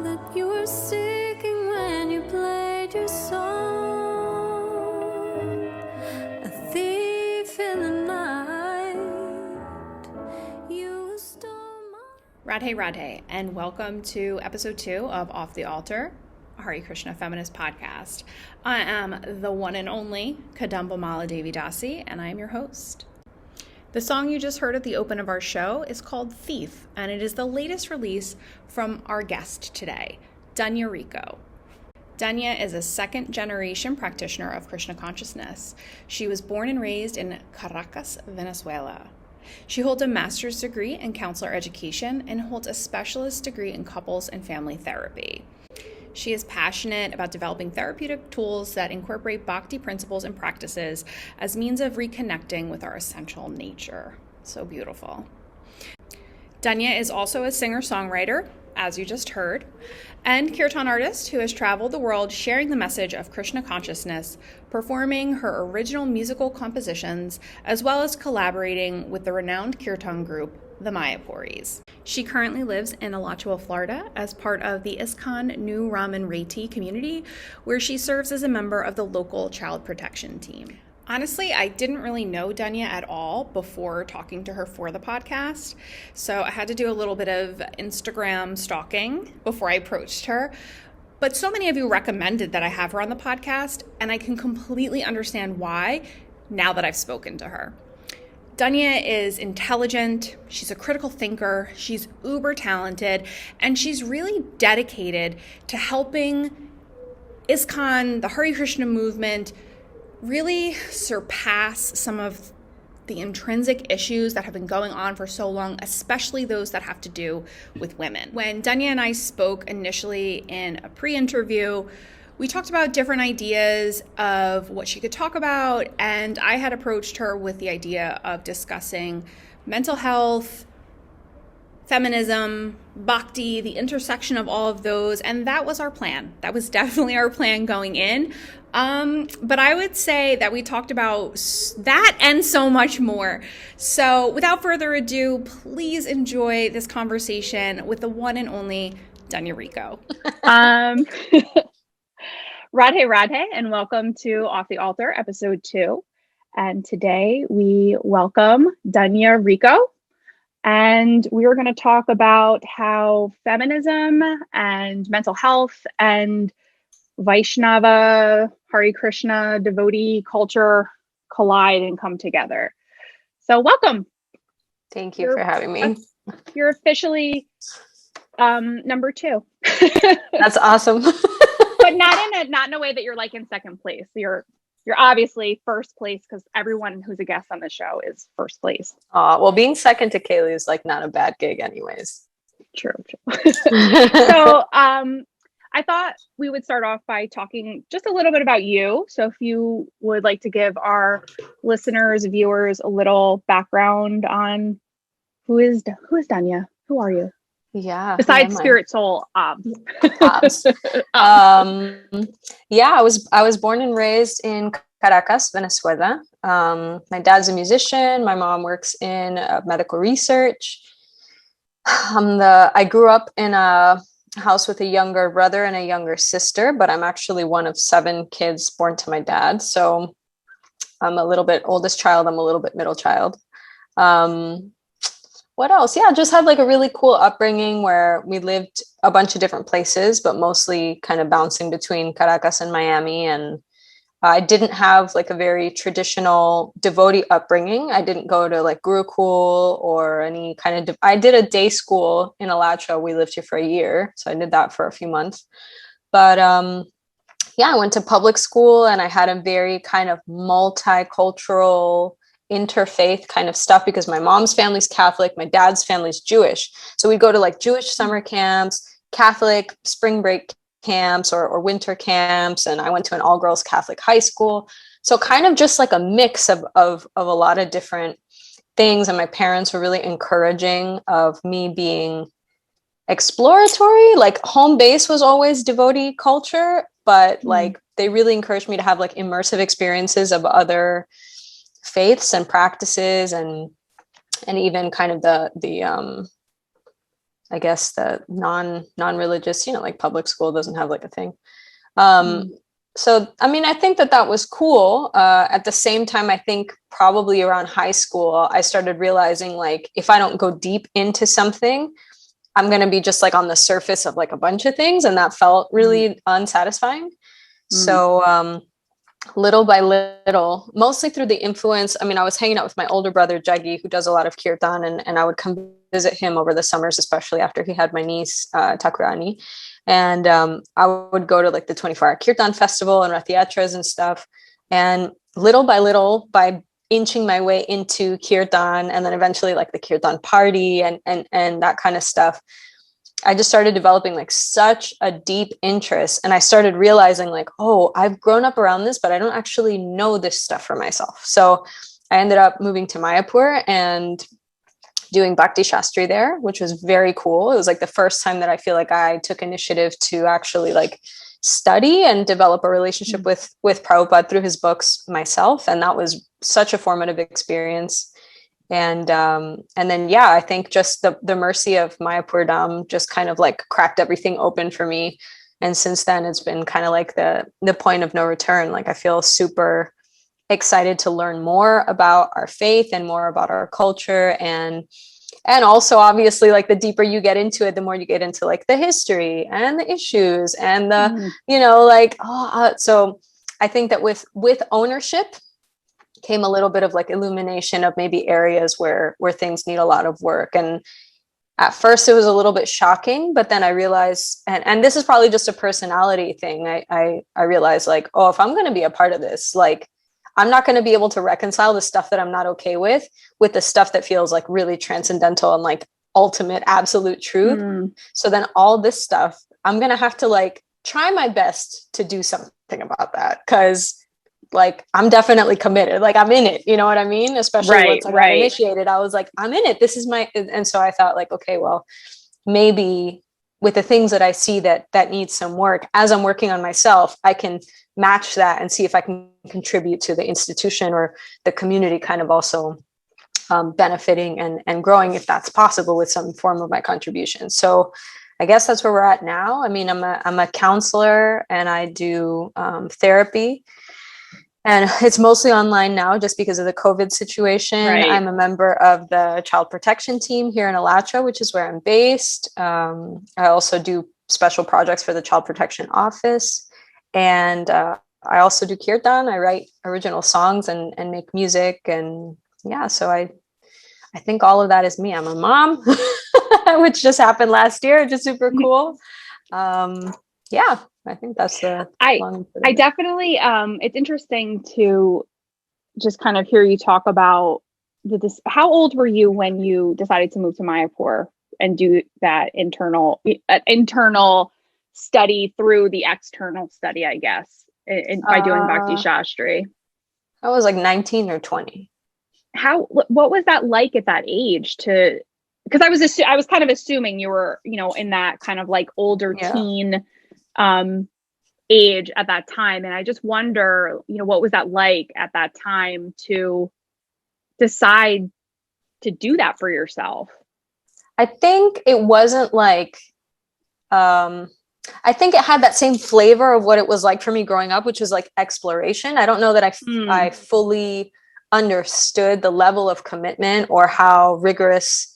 that you were seeking when you played your song. A thief in the night, you stole my... Radhe Radhe, and welcome to episode 2 of Off the Altar, Hare Krishna Feminist Podcast. I am the one and only Kadambamala Devi Dasi, and I am your host. The song you just heard at the open of our show is called Thief, and it is the latest release from our guest today, Dhanya Rico. Dhanya is a second-generation practitioner of Krsna Consciousness. She was born and raised in Caracas, Venezuela. She holds a master's degree in counselor education and holds a specialist degree in couples and family therapy. She is passionate about developing therapeutic tools that incorporate Bhakti principles and practices as means of reconnecting with our essential nature. So beautiful. Dhanya is also a singer-songwriter, as you just heard, and Kirtan artist who has traveled the world sharing the message of Krsna Consciousness, performing her original musical compositions, as well as collaborating with the renowned Kirtan group, the Mayapuris. She currently lives in Alachua, Florida, as part of the ISKCON New Raman Reti community, where she serves as a member of the local child protection team. Honestly, I didn't really know Dhanya at all before talking to her for the podcast, so I had to do a little bit of Instagram stalking before I approached her. But so many of you recommended that I have her on the podcast, and I can completely understand why now that I've spoken to her. Dhanya is intelligent, she's a critical thinker, she's uber talented, and she's really dedicated to helping ISKCON, the Hare Krishna movement, really surpass some of the intrinsic issues that have been going on for so long, especially those that have to do with women. When Dhanya and I spoke initially in a pre-interview, we talked about different ideas of what she could talk about, and I had approached her with the idea of discussing mental health, feminism, Bhakti, the intersection of all of those, and that was our plan. That was definitely our plan going in. But I would say that we talked about that and so much more. So without further ado, please enjoy this conversation with the one and only Dhanya Rico. Radhe Radhe, and welcome to Off the Altar, episode 2. And today we welcome Dhanya Rico, and we are going to talk about how feminism and mental health and Vaishnava, Hare Krishna, devotee culture collide and come together. So welcome. Thank you for having me. You're officially number 2. That's awesome. But not in a way that you're like in second place. You're obviously first place because everyone who's a guest on the show is first place. Well, being second to Kaylee is like not a bad gig anyways. True. So I thought we would start off by talking just a little bit about you. So if you would like to give our listeners, viewers a little background on who is Dhanya? Who are you? Yeah. Besides spirit, soul, I was born and raised in Caracas, Venezuela. My dad's a musician. My mom works in medical research. I grew up in a house with a younger brother and a younger sister, but I'm actually one of 7 kids born to my dad. So I'm a little bit oldest child. I'm a little bit middle child. What else? Yeah, just had like a really cool upbringing where we lived a bunch of different places, but mostly kind of bouncing between Caracas and Miami. And I didn't have like a very traditional devotee upbringing. I didn't go to like Gurukul or any kind of, I did a day school in Alachua. We lived here for a year. So I did that for a few months. But I went to public school and I had a very kind of multicultural interfaith kind of stuff because my mom's family's Catholic, my dad's family's Jewish. So we'd go to like Jewish summer camps, Catholic spring break camps or winter camps. And I went to an all-girls Catholic high school. So kind of just like a mix of a lot of different things. And my parents were really encouraging of me being exploratory. Like home base was always devotee culture, but like they really encouraged me to have like immersive experiences of other faiths and practices and even kind of the I guess the non-religious, like public school doesn't have like a thing. So, I mean, I think that was cool. At the same time, I think probably around high school, I started realizing like, if I don't go deep into something, I'm going to be just like on the surface of like a bunch of things. And that felt really unsatisfying. So, little by little, mostly through the influence. I mean, I was hanging out with my older brother, Jaggi, who does a lot of Kirtan, and I would come visit him over the summers, especially after he had my niece, Takurani. And I would go to like the 24-hour Kirtan festival and Rathayatras and stuff. And little by little, by inching my way into Kirtan, and then eventually like the Kirtan party and that kind of stuff, I just started developing like such a deep interest. And I started realizing like, oh, I've grown up around this, but I don't actually know this stuff for myself. So I ended up moving to Mayapur and doing Bhakti Shastri there, which was very cool. It was like the first time that I feel like I took initiative to actually like study and develop a relationship with Prabhupada through his books myself. And that was such a formative experience. And then, yeah, I think just the mercy of Mayapur Dham just kind of like cracked everything open for me. And since then, it's been kind of like the point of no return. Like I feel super excited to learn more about our faith and more about our culture. And also obviously like the deeper you get into it, the more you get into like the history and the issues and the, so I think that with ownership came a little bit of like illumination of maybe areas where things need a lot of work. And at first it was a little bit shocking, but then I realized, and this is probably just a personality thing. I realized like, oh, if I'm going to be a part of this, like, I'm not going to be able to reconcile the stuff that I'm not okay with the stuff that feels like really transcendental and like ultimate absolute truth. So then all this stuff, I'm going to have to like try my best to do something about that. 'Cause like, I'm definitely committed. Like I'm in it, you know what I mean? Especially once I got initiated, I was like, I'm in it. This is and so I thought like, okay, well, maybe with the things that I see that need some work, as I'm working on myself, I can match that and see if I can contribute to the institution or the community kind of also benefiting and growing, if that's possible, with some form of my contribution. So I guess that's where we're at now. I mean, I'm a counselor and I do therapy. And it's mostly online now just because of the COVID situation. Right. I'm a member of the child protection team here in Alachua, which is where I'm based. I also do special projects for the child protection office. And I also do Kirtan. I write original songs and make music. And yeah, so I think all of that is me. I'm a mom, which just happened last year, which is super cool. Yeah, I think that's the I definitely it's interesting to just kind of hear you talk about how old were you when you decided to move to Mayapur and do that internal study through the external study, I guess, by doing Bhakti Shastri? I was like 19 or 20. What was that like at that age because I was kind of assuming you were, in that kind of like older teen age at that time. And I just wonder, what was that like at that time to decide to do that for yourself? I think it wasn't like, I think it had that same flavor of what it was like for me growing up, which was like exploration. I don't know that I fully understood the level of commitment or how rigorous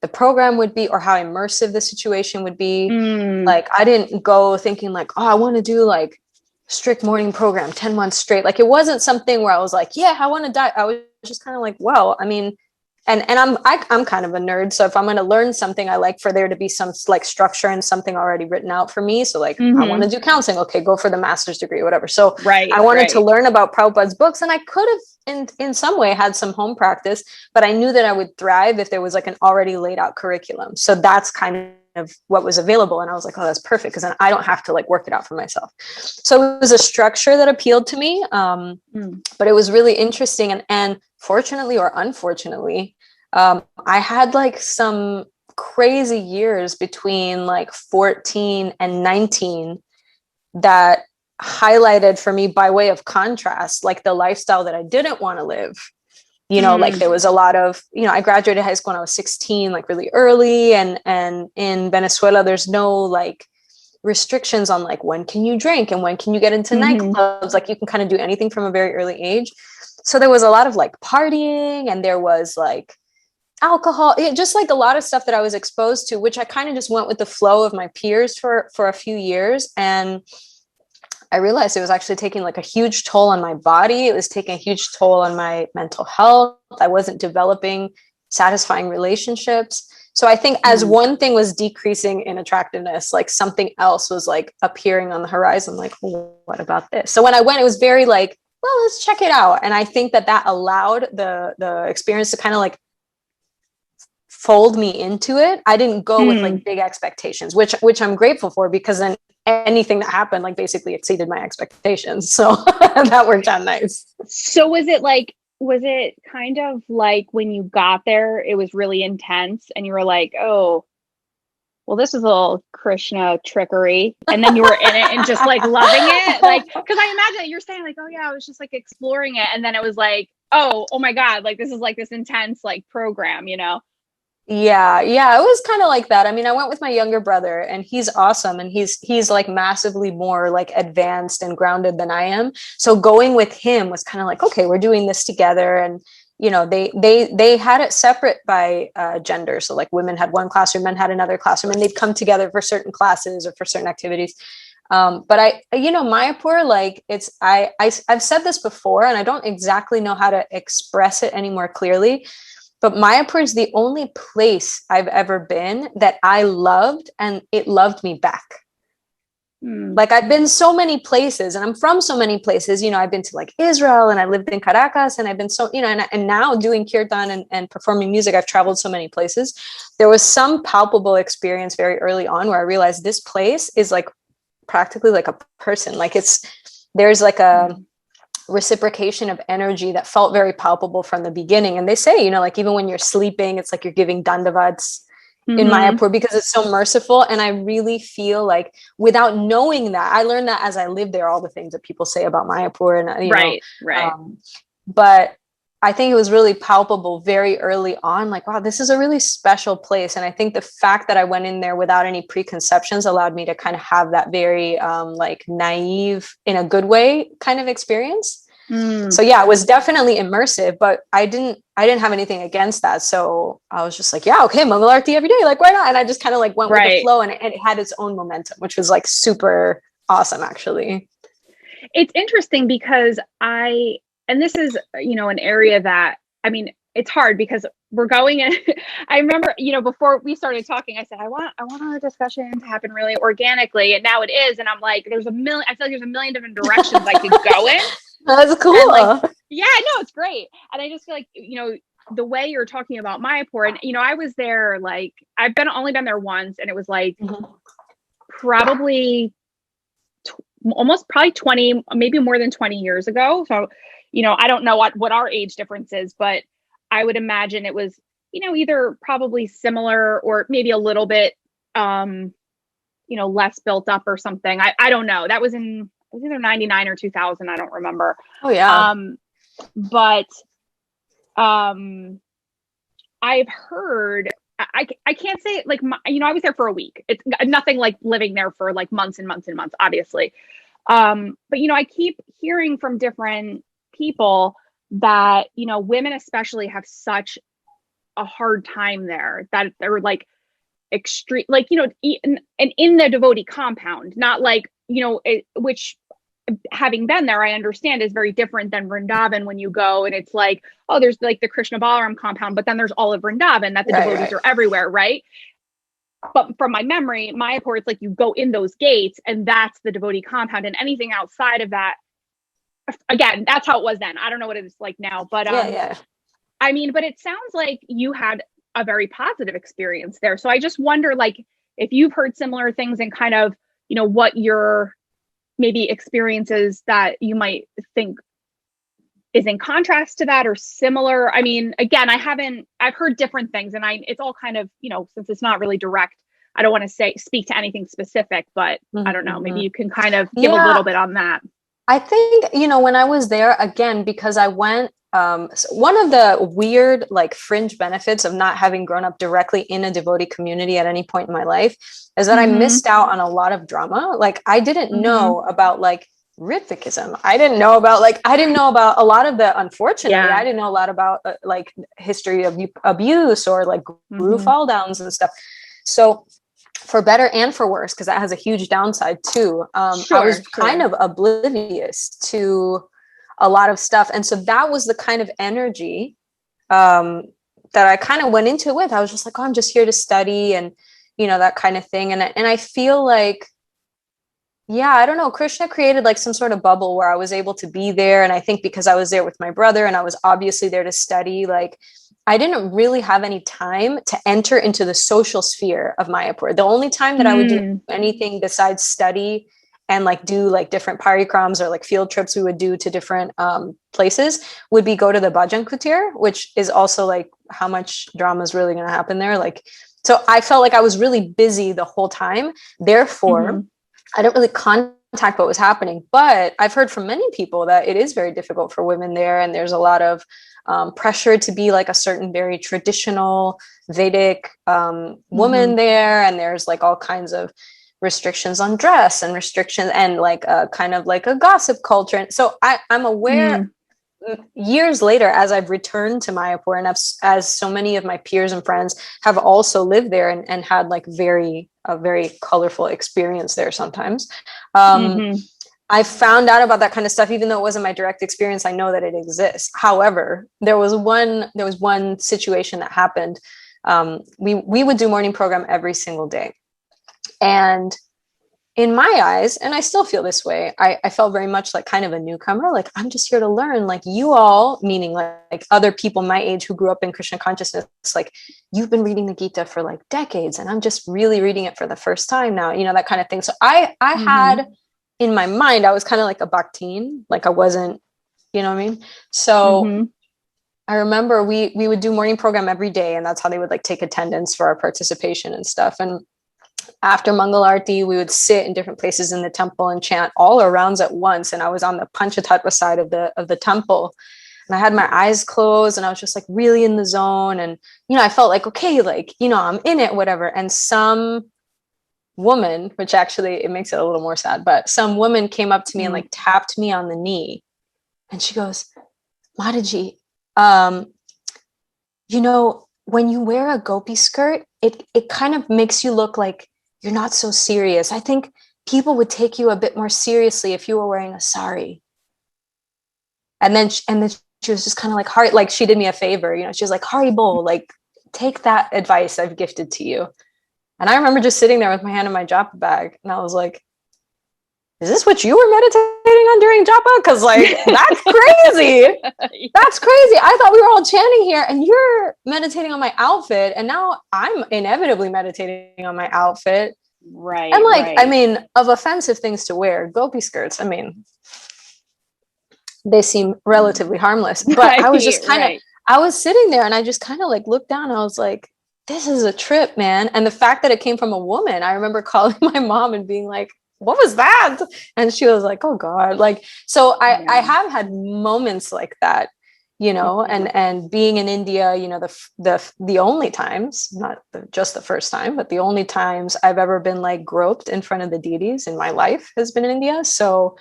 the program would be or how immersive the situation would be. Like, I didn't go thinking like, oh, I want to do like strict morning program 10 months straight. Like, it wasn't something where I was like, yeah, I want to die. I was just kind of like, well, I mean, and I'm kind of a nerd. So if I'm going to learn something, I like for there to be some like structure and something already written out for me. So like, I want to do counseling. Okay, go for the master's degree, whatever. So I wanted to learn about Prabhupada's books, and I could have in some way had some home practice, but I knew that I would thrive if there was like an already laid out curriculum. So that's kind of what was available. And I was like, oh, that's perfect, because then I don't have to like work it out for myself. So it was a structure that appealed to me. But it was really interesting. And fortunately or unfortunately, I had like some crazy years between like 14 and 19 that highlighted for me, by way of contrast, like the lifestyle that I didn't want to live you know, like there was a lot of, you know, I graduated high school when I was 16, like really early. And in Venezuela, there's no like restrictions on like when can you drink and when can you get into nightclubs. Like you can kind of do anything from a very early age. So there was a lot of like partying, and there was like alcohol, just like a lot of stuff that I was exposed to, which I kind of just went with the flow of my peers for a few years. And I realized it was actually taking like a huge toll on my body. It was taking a huge toll on my mental health. I wasn't developing satisfying relationships. So I think as one thing was decreasing in attractiveness, like something else was like appearing on the horizon. Like, oh, what about this? So when I went, it was very like, well, let's check it out. And I think that allowed the experience to kind of like fold me into it. I didn't go with like big expectations, which I'm grateful for, because then anything that happened like basically exceeded my expectations. So that worked out nice. So was it kind of like when you got there, it was really intense and you were like, oh, well, this is a little Krishna trickery. And then you were in it and just like loving it. Like, cause I imagine that you're saying like, oh yeah, I was just like exploring it. And then it was like, oh my God, like this is like this intense like program, you know? Yeah, it was kind of like that. I mean, I went with my younger brother, and he's awesome, and he's like massively more like advanced and grounded than I am. So going with him was kind of like, okay, we're doing this together. And you know, they had it separate by gender. So like women had one classroom, men had another classroom, and they'd come together for certain classes or for certain activities. But you know, Mayapur, like I've said this before, and I don't exactly know how to express it any more clearly. But Mayapur is the only place I've ever been that I loved and it loved me back. Like I've been so many places, and I'm from so many places, you know, I've been to like Israel, and I lived in Caracas, and I've been so, you know, and now doing Kirtan and performing music, I've traveled so many places. There was some palpable experience very early on where I realized this place is like practically like a person. Like there's like a reciprocation of energy that felt very palpable from the beginning. And they say, you know, like even when you're sleeping, it's like you're giving dandavats in Mayapur because it's so merciful. And I really feel like without knowing that, I learned that as I lived there, all the things that people say about Mayapur and, you know, right. But I think it was really palpable very early on, like, wow, this is a really special place. And I think the fact that I went in there without any preconceptions allowed me to kind of have that very like naive, in a good way, kind of experience. So yeah, it was definitely immersive, but I didn't have anything against that. So I was just like, yeah, okay, Mangal Aarti every day, like why not? And I just kind of like went with the flow, and it had its own momentum, which was like super awesome, actually. It's interesting because and this is, you know, an area that, I mean, it's hard because we're going in. I remember, you know, before we started talking, I said, I want our discussion to happen really organically. And now it is. And I'm like, I feel like there's a million different directions I could go in. That's cool. Like, yeah, no, it's great. And I just feel like, you know, the way you're talking about Mayapur, and, you know, I was there, like, I've only been there once, and it was like probably 20, maybe more than 20 years ago. So, you know, I don't know what our age difference is, but I would imagine it was, you know, either probably similar or maybe a little bit, you know, less built up or something. I don't know. That was either 99 or 2000. I don't remember. Oh yeah. But I've heard, I can't say like, you know, I was there for a week. It's nothing like living there for like months and months and months, obviously. But, you know, I keep hearing from different people that, you know, women especially have such a hard time there, that they're like extreme, like, you know, in the devotee compound, not like, you know, which having been there, I understand is very different than Vrindavan when you go and it's like, oh, there's like the Krishna Balaram compound, but then there's all of Vrindavan that the devotees are everywhere, right? But from my memory, Mayapur, it's like you go in those gates and that's the devotee compound, and anything outside of that, again, that's how it was then. I don't know what it's like now, but I mean, but it sounds like you had a very positive experience there. So I just wonder, like, if you've heard similar things and kind of, you know, what your maybe experiences that you might think is in contrast to that or similar. I mean, again, I've heard different things, and it's all kind of, you know, since it's not really direct, I don't want to speak to anything specific, but I don't know, maybe you can kind of give a little bit on that. I think, you know, when I was there, again, because I went so one of the weird, like, fringe benefits of not having grown up directly in a devotee community at any point in my life is that I missed out on a lot of drama. Like, I didn't know about, like, Ritvikism. I didn't know about a lot of the, unfortunately, I didn't know a lot about like history of abuse or like guru fall downs and stuff. So for better and for worse, because that has a huge downside too. I was kind of oblivious to a lot of stuff. And so that was the kind of energy that I kind of went into it with. I was just like, oh, I'm just here to study and, you know, that kind of thing. And I feel like, yeah, I don't know, Krishna created like some sort of bubble where I was able to be there. And I think because I was there with my brother and I was obviously there to study, like, I didn't really have any time to enter into the social sphere of Mayapur. The only time that I would do anything besides study and like do like different parikrams or like field trips we would do to different places would be go to the Bhajan Kutir, which is also like how much drama is really going to happen there. Like, so I felt like I was really busy the whole time. Therefore, I don't really contact what was happening, but I've heard from many people that it is very difficult for women there. And there's a lot of pressure to be like a certain very traditional Vedic woman there. And there's like all kinds of restrictions on dress and restrictions and like a kind of like a gossip culture. And so I'm aware years later, as I've returned to Mayapur and as so many of my peers and friends have also lived there and had like a very colorful experience there sometimes. I found out about that kind of stuff, even though it wasn't my direct experience. I know that it exists. However, there was one situation that happened. We would do morning program every single day. And in my eyes, and I still feel this way, I felt very much like kind of a newcomer. Like, I'm just here to learn. Like, you all, meaning like other people my age who grew up in Krishna consciousness, like, you've been reading the Gita for like decades, and I'm just really reading it for the first time now, you know, that kind of thing. So I had in my mind, I was kind of like a bhaktin, like I wasn't, you know what I mean? So I remember we would do morning program every day, and that's how they would like take attendance for our participation and stuff. And after Mangal Arti, we would sit in different places in the temple and chant all our rounds at once. And I was on the Panchatattva side of the temple, and I had my eyes closed, and I was just like really in the zone. And, you know, I felt like, okay, like, you know, I'm in it, whatever. And some woman, which actually it makes it a little more sad, but some woman came up to me and like tapped me on the knee, and she goes, Mataji, you know, when you wear a gopi skirt, it kind of makes you look like you're not so serious. I think people would take you a bit more seriously if you were wearing a sari. And then she was just kind of like, Hari, like, she did me a favor, you know, she was like, Haribol, like, take that advice I've gifted to you. And I remember just sitting there with my hand in my japa bag, and I was like, is this what you were meditating on during japa? Because like, that's crazy. That's crazy. I thought we were all chanting here, and you're meditating on my outfit, and now I'm inevitably meditating on my outfit. Right. And like, I mean, of offensive things to wear, gopi skirts, I mean, they seem relatively harmless. But I was just kind of, I was sitting there, and I just kind of like looked down, and I was like, this is a trip, man. And the fact that it came from a woman, I remember calling my mom and being like, what was that? And she was like, oh God. Like, so I have had moments like that, you know, and being in India, you know, the only times, not just the first time, but the only times I've ever been like groped in front of the deities in my life has been in India. So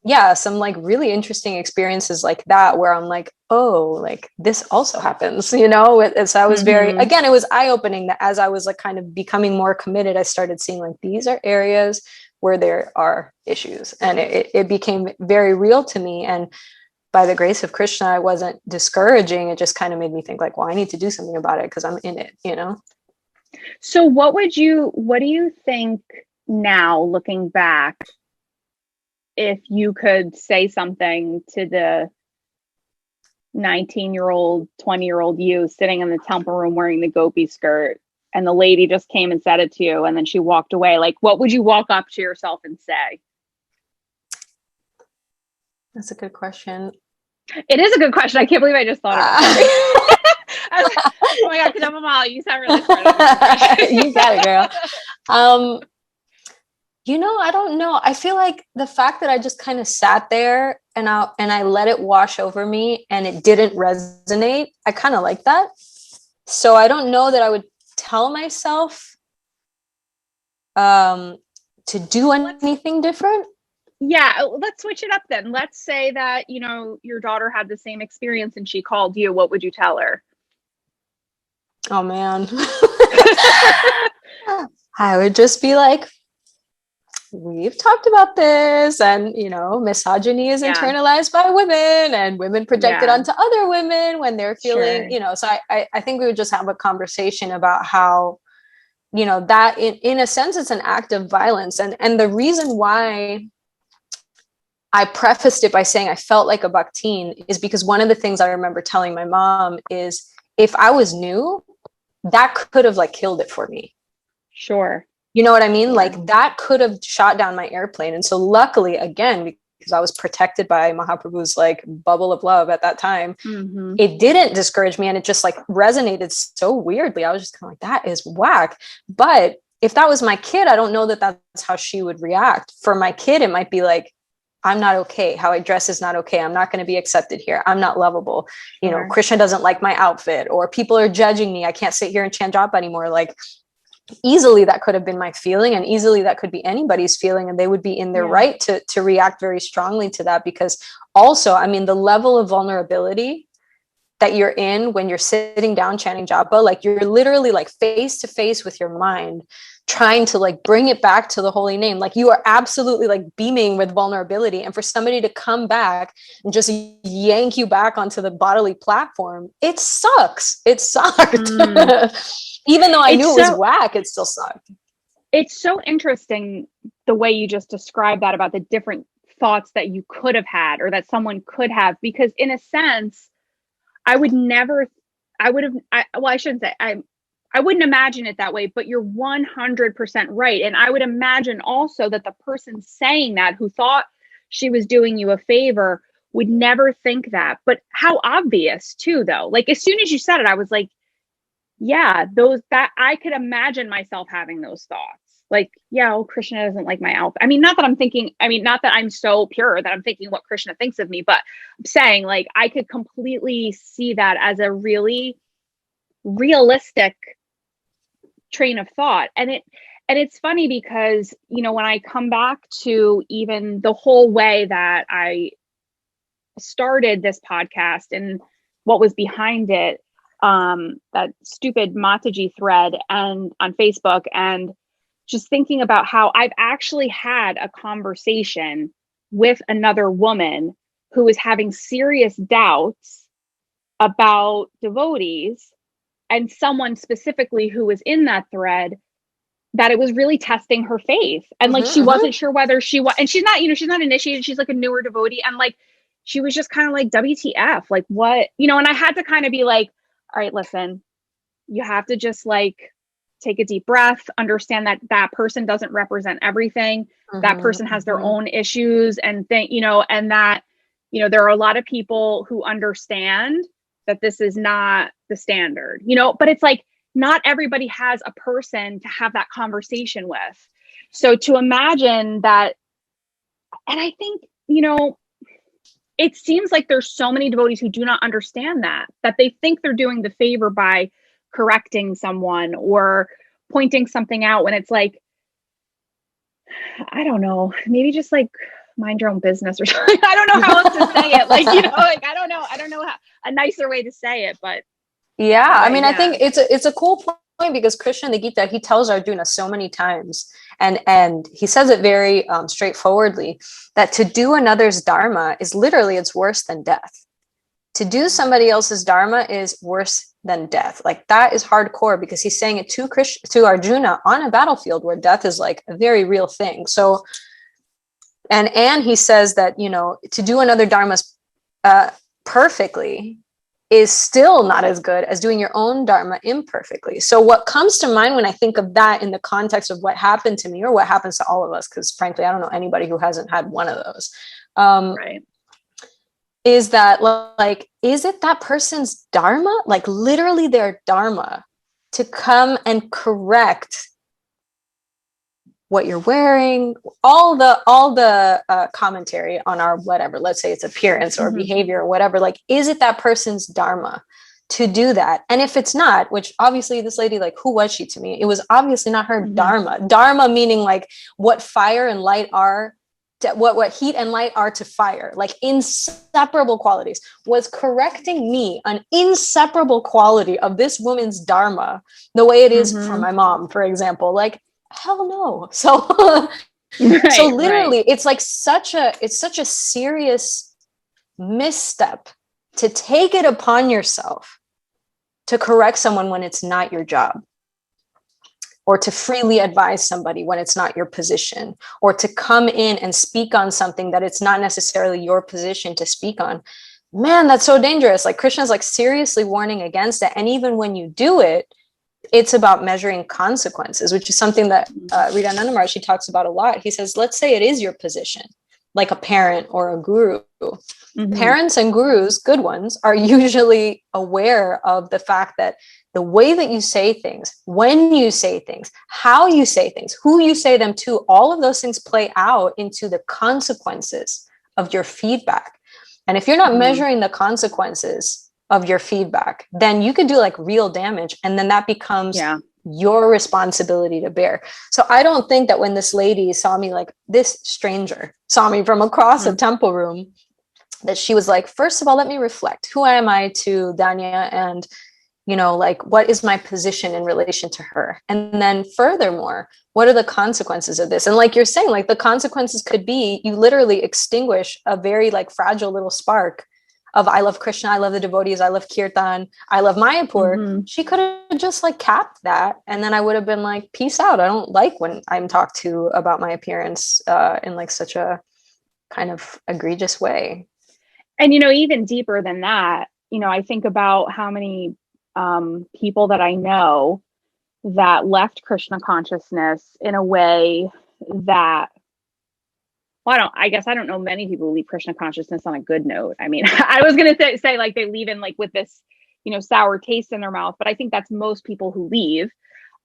yeah, some like really interesting experiences like that, where I'm like, oh, like this also happens, you know. So I was very, again, it was eye-opening that as I was like kind of becoming more committed, I started seeing like these are areas where there are issues, and it became very real to me. And by the grace of Krishna, I wasn't discouraging. It just kind of made me think like, well, I need to do something about it because I'm in it, you know. So what do you think now, looking back, if you could say something to the 19-year-old, 20-year-old you sitting in the temple room wearing the gopi skirt, and the lady just came and said it to you, and then she walked away, like, what would you walk up to yourself and say? That's a good question. It is a good question. I can't believe I just thought of it. Oh my God, Kadamba Mala, you sound really smart. You got it, girl. You know, I don't know. I feel like the fact that I just kind of sat there and I let it wash over me and it didn't resonate, I kind of like that. So I don't know that I would tell myself to do anything different. Yeah, let's switch it up then. Let's say that, your daughter had the same experience and she called you. What would you tell her? Oh man. I would just be like, we've talked about this, and misogyny is internalized by women, and women project it onto other women when they're feeling, so I think we would just have a conversation about how, that in a sense it's an act of violence. And the reason why I prefaced it by saying I felt like a Bhaktin is because one of the things I remember telling my mom is, if I was new, that could have killed it for me. Sure. You know what I mean? Like that could have shot down my airplane. And so luckily, again, because I was protected by Mahaprabhu's bubble of love at that time, it didn't discourage me. And it just resonated so weirdly. I was just kind of like, that is whack. But if that was my kid, I don't know that that's how she would react. For my kid, it might be like, I'm not okay. How I dress is not okay. I'm not going to be accepted here. I'm not lovable. Sure. Krishna doesn't like my outfit, or people are judging me. I can't sit here and chant japa anymore. Easily that could have been my feeling, and easily that could be anybody's feeling, and they would be in their right to react very strongly to that. Because also, I mean, the level of vulnerability that you're in when you're sitting down chanting japa, you're literally face to face with your mind, trying to bring it back to the holy name. You are absolutely beaming with vulnerability, and for somebody to come back and just yank you back onto the bodily platform, it sucks. It sucked. Even though I knew it was whack, it still sucked. It's so interesting the way you just described that, about the different thoughts that you could have had or that someone could have, because in a sense, I wouldn't imagine it that way, but you're 100% right. And I would imagine also that the person saying that, who thought she was doing you a favor, would never think that. But how obvious too, though. As soon as you said it, I was like, yeah, that I could imagine myself having those thoughts. Krishna doesn't like my outfit. Not that I'm so pure that I'm thinking what Krishna thinks of me, but I'm saying I could completely see that as a really realistic train of thought. And it's funny because, when I come back to even the whole way that I started this podcast and what was behind it, that stupid Mataji thread and on Facebook, and just thinking about how I've actually had a conversation with another woman who was having serious doubts about devotees, and someone specifically who was in that thread, that it was really testing her faith. And she wasn't sure whether she was, and she's not initiated. She's a newer devotee. And she was just kind of WTF, what, and I had to kind of be all right, listen, you have to just take a deep breath, understand that that person doesn't represent everything. That person has their own issues, and and that, there are a lot of people who understand that this is not the standard, but it's not everybody has a person to have that conversation with. So to imagine that, and I think, it seems like there's so many devotees who do not understand that they think they're doing the favor by correcting someone or pointing something out, when it's I don't know, maybe just mind your own business or something. I don't know how else to say it. I don't know how a nicer way to say it, but I think it's a cool point, because Krishna in the Gita, he tells Arjuna so many times, and he says it very straightforwardly, that to do another's dharma is literally, it's worse than death. To do somebody else's dharma is worse than death. That is hardcore, because he's saying it to Arjuna on a battlefield where death is a very real thing. So, and he says that, to do another dharma perfectly is still not as good as doing your own dharma imperfectly. So what comes to mind when I think of that in the context of what happened to me, or what happens to all of us, because frankly, I don't know anybody who hasn't had one of those, right, is that is it that person's dharma, literally their dharma, to come and correct what you're wearing, all the commentary on our whatever, let's say it's appearance or behavior or whatever, like, is it that person's dharma to do that? And if it's not, which obviously this lady, like, who was she to me? It was obviously not her dharma meaning like what fire and light are, what heat and light are to fire, like inseparable qualities. Was correcting me an inseparable quality of this woman's dharma the way it is for my mom, for example? Like, hell no. So so literally it's like such a serious misstep to take it upon yourself to correct someone when it's not your job, or to freely advise somebody when it's not your position, or to come in and speak on something that it's not necessarily your position to speak on. Man, that's so dangerous. Like, Krishna's like seriously warning against it. And even when you do it, it's about measuring consequences, which is something that Ridananda Maharshi talks about a lot. He says, let's say it is your position, like a parent or a guru. Parents and gurus, good ones, are usually aware of the fact that the way that you say things, when you say things, how you say things, who you say them to, all of those things play out into the consequences of your feedback. And if you're not measuring the consequences of your feedback, then you could do like real damage. And then that becomes your responsibility to bear. So I don't think that when this lady saw me, like this stranger saw me from across a temple room, that she was like, first of all, let me reflect. Who am I to Dhanya? And, you know, like, what is my position in relation to her? And then furthermore, what are the consequences of this? And like you're saying, like the consequences could be you literally extinguish a very like fragile little spark of I love Krishna, I love the devotees, I love Kirtan, I love Mayapur. She could have just like capped that. And then I would have been like, peace out. I don't like when I'm talked to about my appearance in like such a kind of egregious way. And, you know, even deeper than that, you know, I think about how many people that I know that left Krishna consciousness in a way that, well, I don't know many people who leave Krishna consciousness on a good note. I mean, I was going to say like they leave in like with this, you know, sour taste in their mouth, but I think that's most people who leave,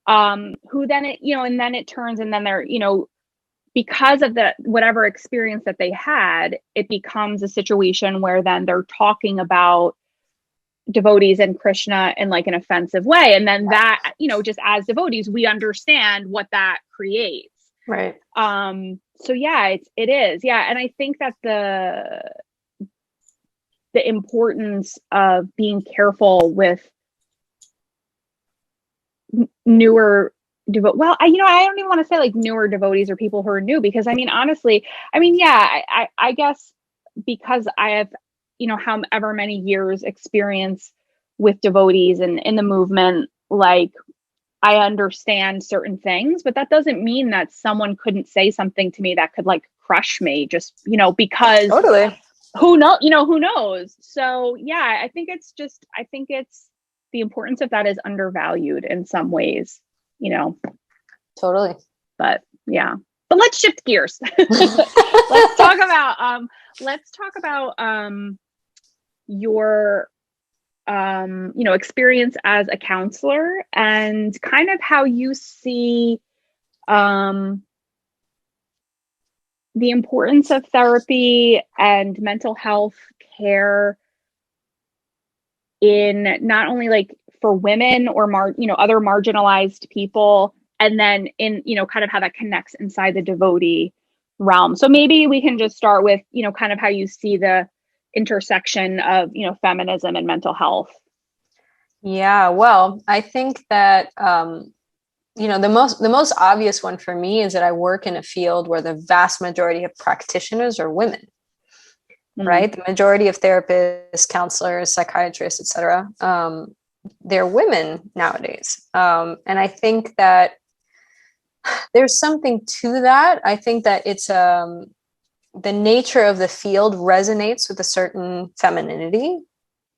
who then it, you know, and then it turns and then they're, you know, because of the whatever experience that they had, it becomes a situation where then they're talking about devotees and Krishna in like an offensive way. And then that, you know, just as devotees, we understand what that creates. Right. So yeah, it is. Yeah. And I think that the importance of being careful with newer well, I don't even want to say like newer devotees or people who are new, because I mean, honestly, I mean, yeah, I guess because I have, you know, however many years experience with devotees and in the movement, like I understand certain things, but that doesn't mean that someone couldn't say something to me that could like crush me just, you know, because who knows? So yeah, I think it's the importance of that is undervalued in some ways. You know, totally. But yeah, but let's shift gears. Let's talk about your you know, experience as a counselor and kind of how you see the importance of therapy and mental health care in not only like for women or you know, other marginalized people, and then in, you know, kind of how that connects inside the devotee realm. So maybe we can just start with, you know, kind of how you see the intersection of, you know, feminism and mental health. Yeah, well, I think that you know, the most obvious one for me is that I work in a field where the vast majority of practitioners are women. Right? The majority of therapists, counselors, psychiatrists, etc., they're women nowadays. And I think that there's something to that. I think that it's the nature of the field resonates with a certain femininity,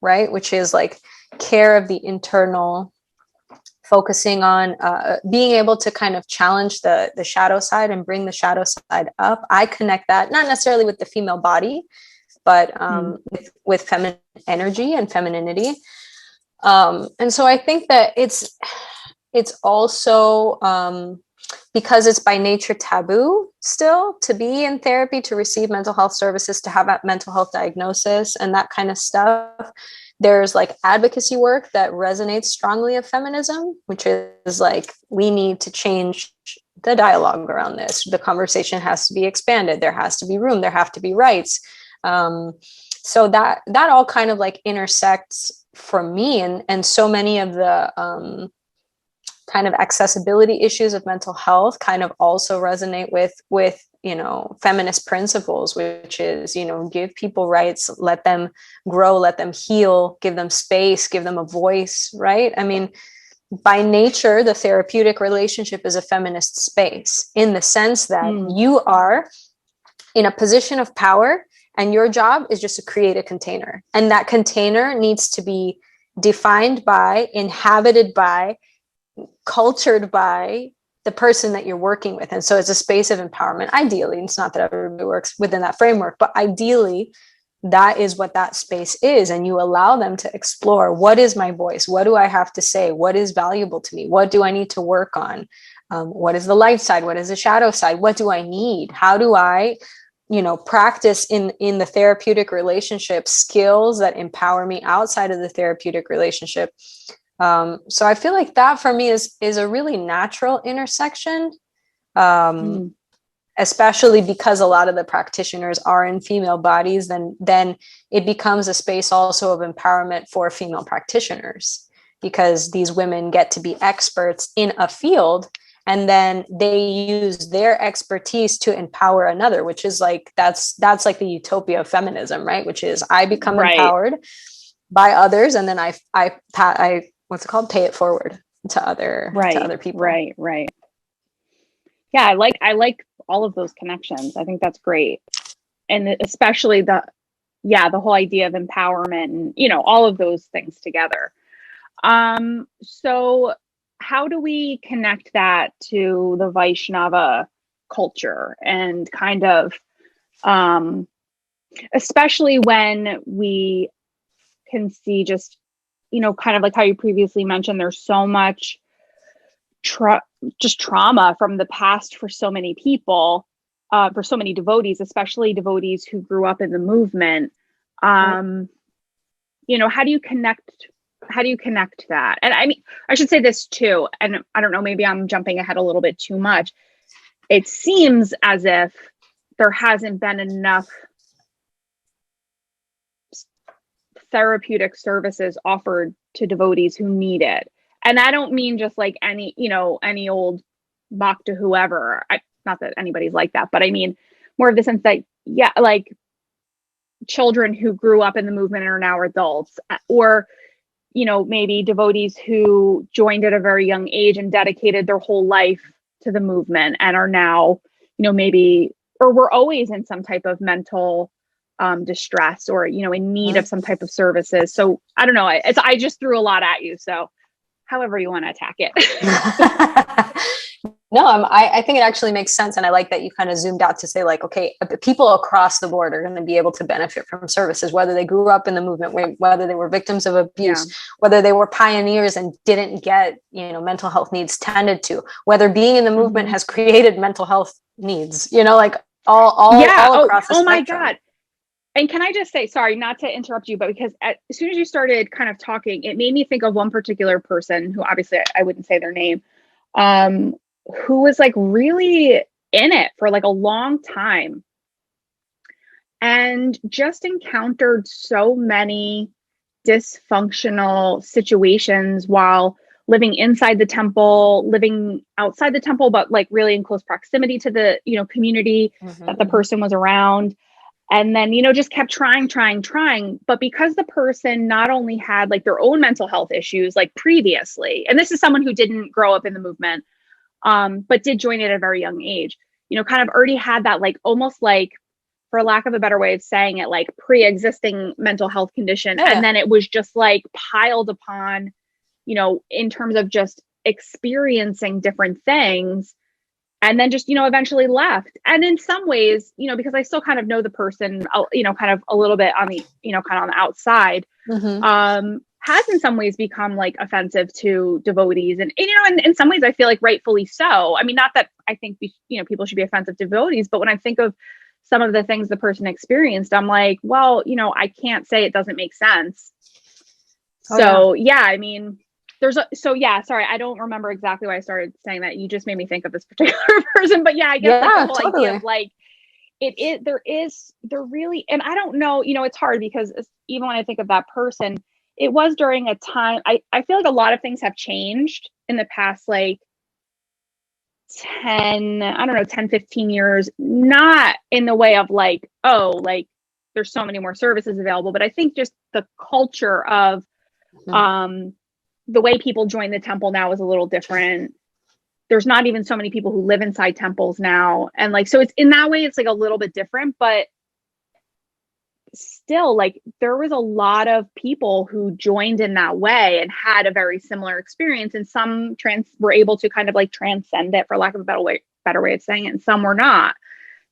right? Which is like care of the internal, focusing on being able to kind of challenge the shadow side and bring the shadow side up. I connect that not necessarily with the female body, but with feminine energy and femininity. And so I think that it's also because it's by nature taboo still to be in therapy, to receive mental health services, to have a mental health diagnosis and that kind of stuff. There's like advocacy work that resonates strongly of feminism, which is like, we need to change the dialogue around this. The conversation has to be expanded. There has to be room. There have to be rights. So that all kind of like intersects for me, and so many of the kind of accessibility issues of mental health kind of also resonate with feminist principles, which is, give people rights, let them grow, let them heal, give them space, give them a voice, right? I mean, by nature, the therapeutic relationship is a feminist space, in the sense that you are in a position of power and your job is just to create a container. And that container needs to be defined by, inhabited by, cultured by the person that you're working with. And so it's a space of empowerment. Ideally, it's not that everybody works within that framework, but ideally that is what that space is. And you allow them to explore, what is my voice? What do I have to say? What is valuable to me? What do I need to work on? What is the light side? What is the shadow side? What do I need? How do I, practice in the therapeutic relationship skills that empower me outside of the therapeutic relationship? So I feel like that for me is a really natural intersection, especially because a lot of the practitioners are in female bodies. Then it becomes a space also of empowerment for female practitioners, because these women get to be experts in a field, and then they use their expertise to empower another, which is like, that's like the utopia of feminism, right? Which is, I become empowered by others, and then I what's it called? Pay it forward to other people. Right. Yeah. I like all of those connections. I think that's great. And especially the whole idea of empowerment and, all of those things together. So how do we connect that to the Vaishnava culture, and kind of, especially when we can see just, kind of like how you previously mentioned, there's so much trauma from the past for so many people, for so many devotees, especially devotees who grew up in the movement. How do you connect that? And I mean, I should say this too, and I don't know, maybe I'm jumping ahead a little bit too much. It seems as if there hasn't been enough therapeutic services offered to devotees who need it. And I don't mean just like any old bhakta, whoever. Not that anybody's like that, but I mean more of the sense that, like children who grew up in the movement and are now adults, or, maybe devotees who joined at a very young age and dedicated their whole life to the movement and are now, maybe, or were always in some type of mental distress, or, in need of some type of services. So I don't know. I just threw a lot at you. So however you want to attack it. No, I think it actually makes sense. And I like that you kind of zoomed out to say, like, okay, people across the board are going to be able to benefit from services, whether they grew up in the movement, whether they were victims of abuse, whether they were pioneers and didn't get, mental health needs tended to, whether being in the movement has created mental health needs, like all across the spectrum. My God. And can I just say, sorry, not to interrupt you, but because as soon as you started kind of talking, it made me think of one particular person who, obviously I wouldn't say their name, who was like really in it for like a long time and just encountered so many dysfunctional situations while living inside the temple, living outside the temple, but like really in close proximity to the, community that the person was around. And then, just kept trying. But because the person not only had like their own mental health issues, like previously, and this is someone who didn't grow up in the movement, but did join it at a very young age, kind of already had that, like, almost like, for lack of a better way of saying it, like pre-existing mental health condition. Yeah. And then it was just like piled upon, in terms of just experiencing different things. And then just, eventually left. And in some ways, because I still kind of know the person, kind of a little bit on the, kind of on the outside, has in some ways become like offensive to devotees. And you know, in some ways I feel like rightfully so. I mean, not that I think people should be offensive to devotees, but when I think of some of the things the person experienced, I'm like, well, you know, I can't say it doesn't make sense. I mean, sorry, I don't remember exactly why I started saying that. You just made me think of this particular person, but I guess like the whole idea of like, there really, and I don't know, you know, it's hard because even when I think of that person, it was during a time, I feel like a lot of things have changed in the past, like 10, 15 years, not in the way of like, oh, like there's so many more services available, but I think just the culture of, the way people join the temple now is a little different. There's not even so many people who live inside temples now. And like, so it's in that way, it's like a little bit different, but still like there was a lot of people who joined in that way and had a very similar experience. And some were able to kind of like transcend it, for lack of a better way of saying it. And some were not.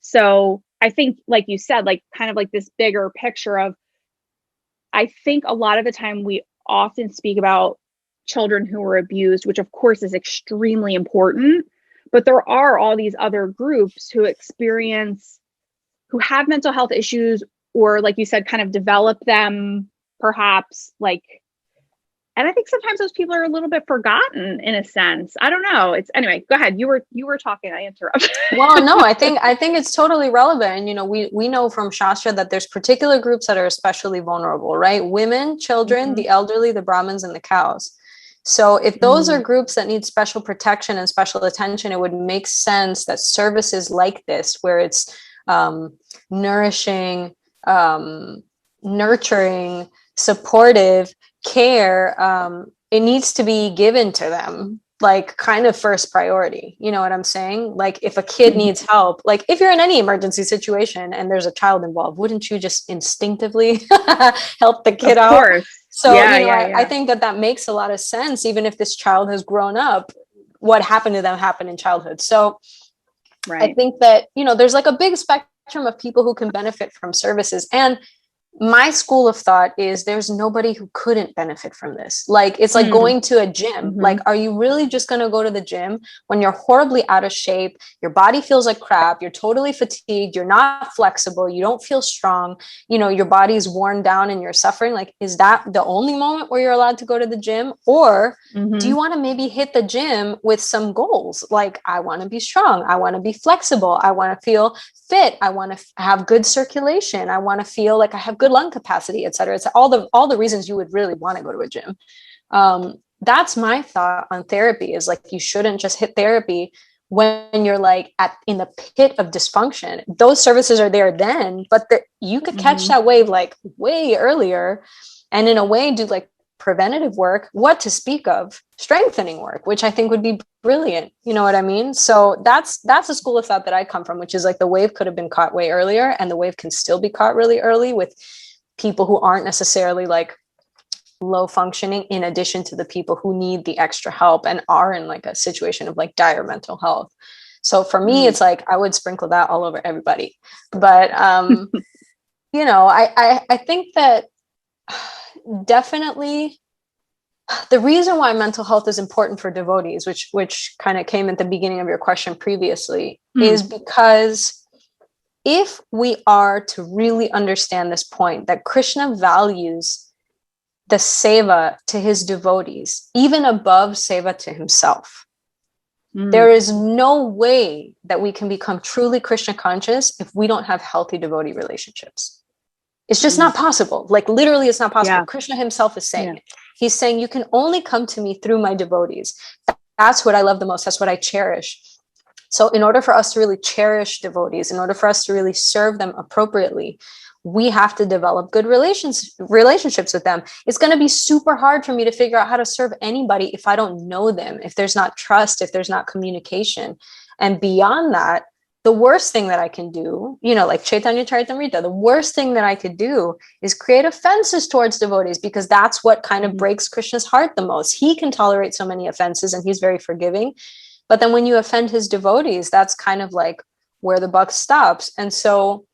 So I think, like you said, like kind of like this bigger picture of, I think a lot of the time we often speak about children who were abused, which of course is extremely important, but there are all these other groups who have mental health issues, or like you said, kind of develop them perhaps, like, and I think sometimes those people are a little bit forgotten in a sense. I don't know. Anyway, go ahead. You were talking, I interrupted. Well, no, I think it's totally relevant. And, you know, we know from Shastra that there's particular groups that are especially vulnerable, right? Women, children, the elderly, the Brahmins, and the cows. So if those are groups that need special protection and special attention, it would make sense that services like this, where it's nourishing, nurturing, supportive care, it needs to be given to them, like kind of first priority. You know what I'm saying? Like if a kid needs help, like if you're in any emergency situation and there's a child involved, wouldn't you just instinctively help the kid out? Of course. So, I think that makes a lot of sense. Even if this child has grown up, what happened to them happened in childhood. So I think that, you know, there's like a big spectrum of people who can benefit from services. And my school of thought is there's nobody who couldn't benefit from this. Like, it's like going to a gym. Like, are you really just going to go to the gym when you're horribly out of shape? Your body feels like crap. You're totally fatigued. You're not flexible. You don't feel strong. You know, your body's worn down and you're suffering. Like, is that the only moment where you're allowed to go to the gym? Or do you want to maybe hit the gym with some goals? Like, I want to be strong. I want to be flexible. I want to feel fit. I want to have good circulation. I want to feel like I have good lung capacity, et cetera. It's all the reasons you would really want to go to a gym. That's my thought on therapy, is like, you shouldn't just hit therapy when you're like in the pit of dysfunction. Those services are there then, but you could catch that wave like way earlier, and in a way do like preventative work, what to speak of strengthening work, which I think would be brilliant. You know what I mean? So that's a school of thought that I come from, which is like the wave could have been caught way earlier, and the wave can still be caught really early with people who aren't necessarily like low functioning, in addition to the people who need the extra help and are in like a situation of like dire mental health. So for me, it's like, I would sprinkle that all over everybody. But, you know, I think that definitely the reason why mental health is important for devotees, which kind of came at the beginning of your question previously, is because if we are to really understand this point, that Krishna values the seva to his devotees, even above seva to himself, there is no way that we can become truly Krishna conscious if we don't have healthy devotee relationships. It's just not possible. Like, literally, it's not possible. Yeah. Krishna himself is saying it. He's saying, you can only come to me through my devotees. That's what I love the most. That's what I cherish. So in order for us to really cherish devotees, in order for us to really serve them appropriately, we have to develop good relationships with them. It's going to be super hard for me to figure out how to serve anybody if I don't know them, if there's not trust, if there's not communication. And beyond that, the worst thing that I can do, you know, like Chaitanya Charitamrita, the worst thing that I could do is create offenses towards devotees, because that's what kind of breaks Krishna's heart the most. He can tolerate so many offenses and he's very forgiving. But then when you offend his devotees, that's kind of like where the buck stops. And so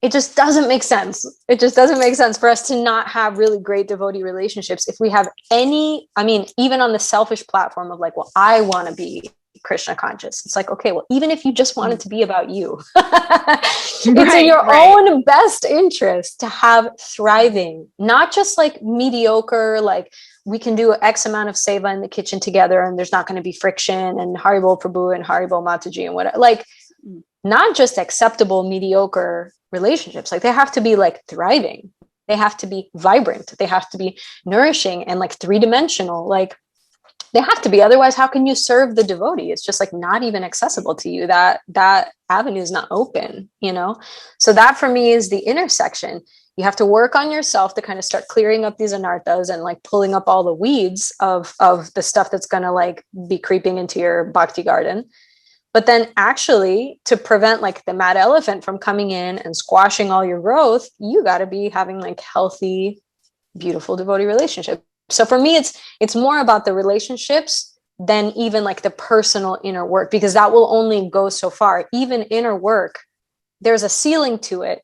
it just doesn't make sense. It just doesn't make sense for us to not have really great devotee relationships if we have any, I mean, even on the selfish platform of like, well, I want to be Krishna conscious. It's like, okay, well, even if you just want it to be about you, it's in your own best interest to have thriving, not just like mediocre, like we can do X amount of seva in the kitchen together and there's not going to be friction and Haribol Prabhu and Haribol Mataji and whatever, like not just acceptable, mediocre relationships. Like they have to be like thriving. They have to be vibrant. They have to be nourishing and like 3-dimensional. Like they have to be. Otherwise, how can you serve the devotee? It's just like not even accessible to you. That avenue is not open, you know? So that for me is the intersection. You have to work on yourself to kind of start clearing up these anarthas and like pulling up all the weeds of the stuff that's going to like be creeping into your bhakti garden. But then actually to prevent like the mad elephant from coming in and squashing all your growth, you got to be having like healthy, beautiful devotee relationships. So for me, it's more about the relationships than even like the personal inner work, because that will only go so far. Even inner work, there's a ceiling to it.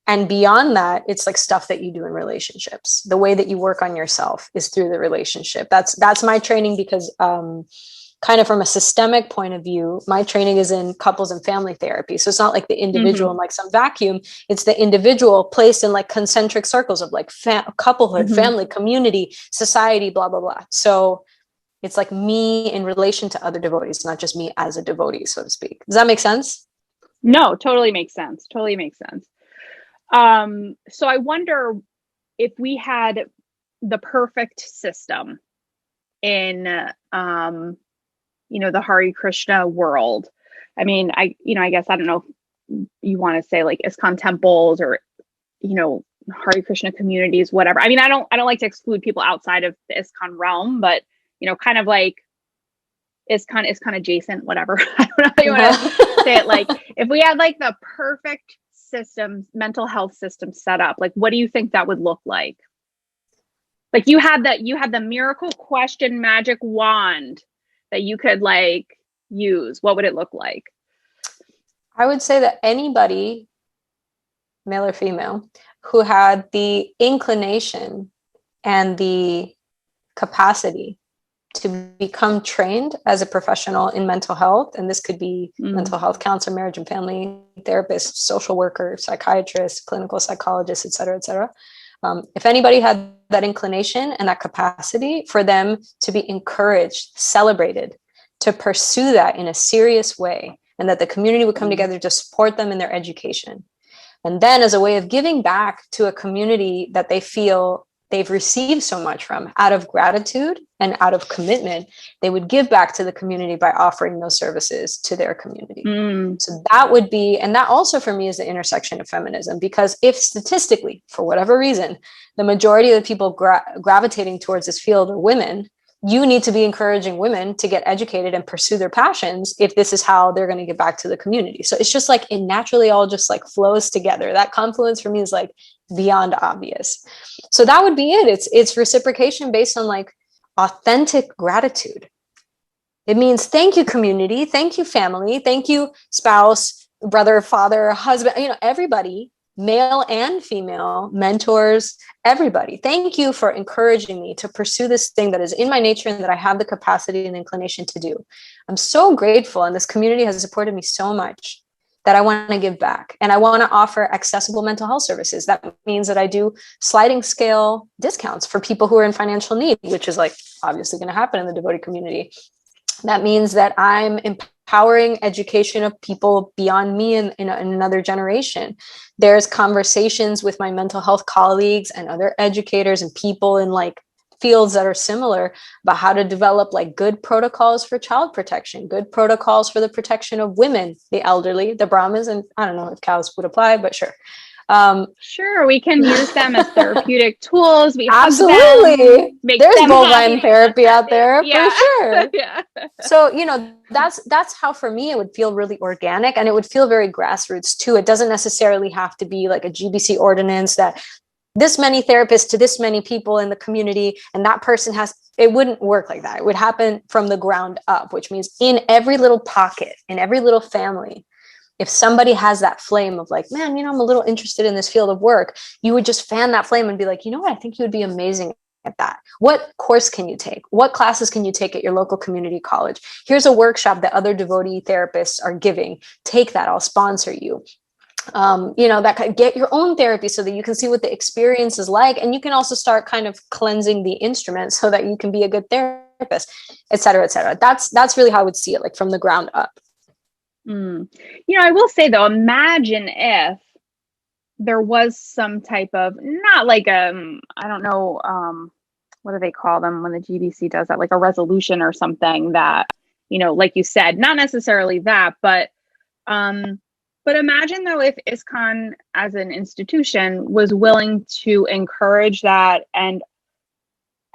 And beyond that, it's like stuff that you do in relationships. The way that you work on yourself is through the relationship. That's my training, because kind of from a systemic point of view, my training is in couples and family therapy. So it's not like the individual in like some vacuum. It's the individual placed in like concentric circles of like couplehood, family, community, society, blah, blah, blah. So it's like me in relation to other devotees, not just me as a devotee, so to speak. Does that make sense? No, totally makes sense. Totally makes sense. So I wonder if we had the perfect system in, the Hare Krishna world. I mean, I guess, I don't know if you want to say like ISKCON temples or, Hare Krishna communities, whatever. I mean, I don't like to exclude people outside of the ISKCON realm, but, kind of like ISKCON adjacent, whatever. I don't know how you want to say it. Like if we had like the perfect system, mental health system set up, like, what do you think that would look like? Like you had the miracle question magic wand that you could like use. What would it look like? I would say that anybody, male or female, who had the inclination and the capacity to become trained as a professional in mental health, and this could be mental health counselor, marriage and family therapist, social worker, psychiatrist, clinical psychologist, et cetera, et cetera. If anybody had that inclination and that capacity, for them to be encouraged, celebrated, to pursue that in a serious way, and that the community would come together to support them in their education. And then as a way of giving back to a community that they feel they've received so much from, out of gratitude and out of commitment, they would give back to the community by offering those services to their community. So that would be, and that also for me is the intersection of feminism, because if statistically, for whatever reason, the majority of the people gravitating towards this field are women, you need to be encouraging women to get educated and pursue their passions if this is how they're going to get back to the community. So it's just like it naturally all just like flows together. That confluence for me is like beyond obvious. So that would be it. It's reciprocation based on like authentic gratitude. It means thank you, community. Thank you, family. Thank you, spouse, brother, father, husband, everybody, male and female, mentors, everybody. Thank you for encouraging me to pursue this thing that is in my nature and that I have the capacity and inclination to do. I'm so grateful, and this community has supported me so much that I want to give back. And I want to offer accessible mental health services. That means that I do sliding scale discounts for people who are in financial need, which is like obviously going to happen in the devotee community. That means that I'm empowering education of people beyond me in another generation. There's conversations with my mental health colleagues and other educators and people in like fields that are similar about how to develop like good protocols for child protection, good protocols for the protection of women, the elderly, the Brahmins, and I don't know if cows would apply, but sure. Sure, we can use them as therapeutic tools. We absolutely there's bovine therapy out there for sure. So that's how for me it would feel really organic, and it would feel very grassroots too. It doesn't necessarily have to be like a GBC ordinance that this many therapists to this many people in the community, and that person it wouldn't work like that. It would happen from the ground up, which means in every little pocket, in every little family, if somebody has that flame of like, man, I'm a little interested in this field of work, you would just fan that flame and be like, you know what, I think you would be amazing at that. What course can you take? What classes can you take at your local community college? Here's a workshop that other devotee therapists are giving. Take that, I'll sponsor you. That kind of get your own therapy so that you can see what the experience is like. And you can also start kind of cleansing the instrument so that you can be a good therapist, et cetera, et cetera. That's really how I would see it, like from the ground up. I will say though, imagine if there was some type of, not like I don't know, what do they call them when the GBC does that, like a resolution or something that, like you said, not necessarily that, but imagine though if ISKCON as an institution was willing to encourage that and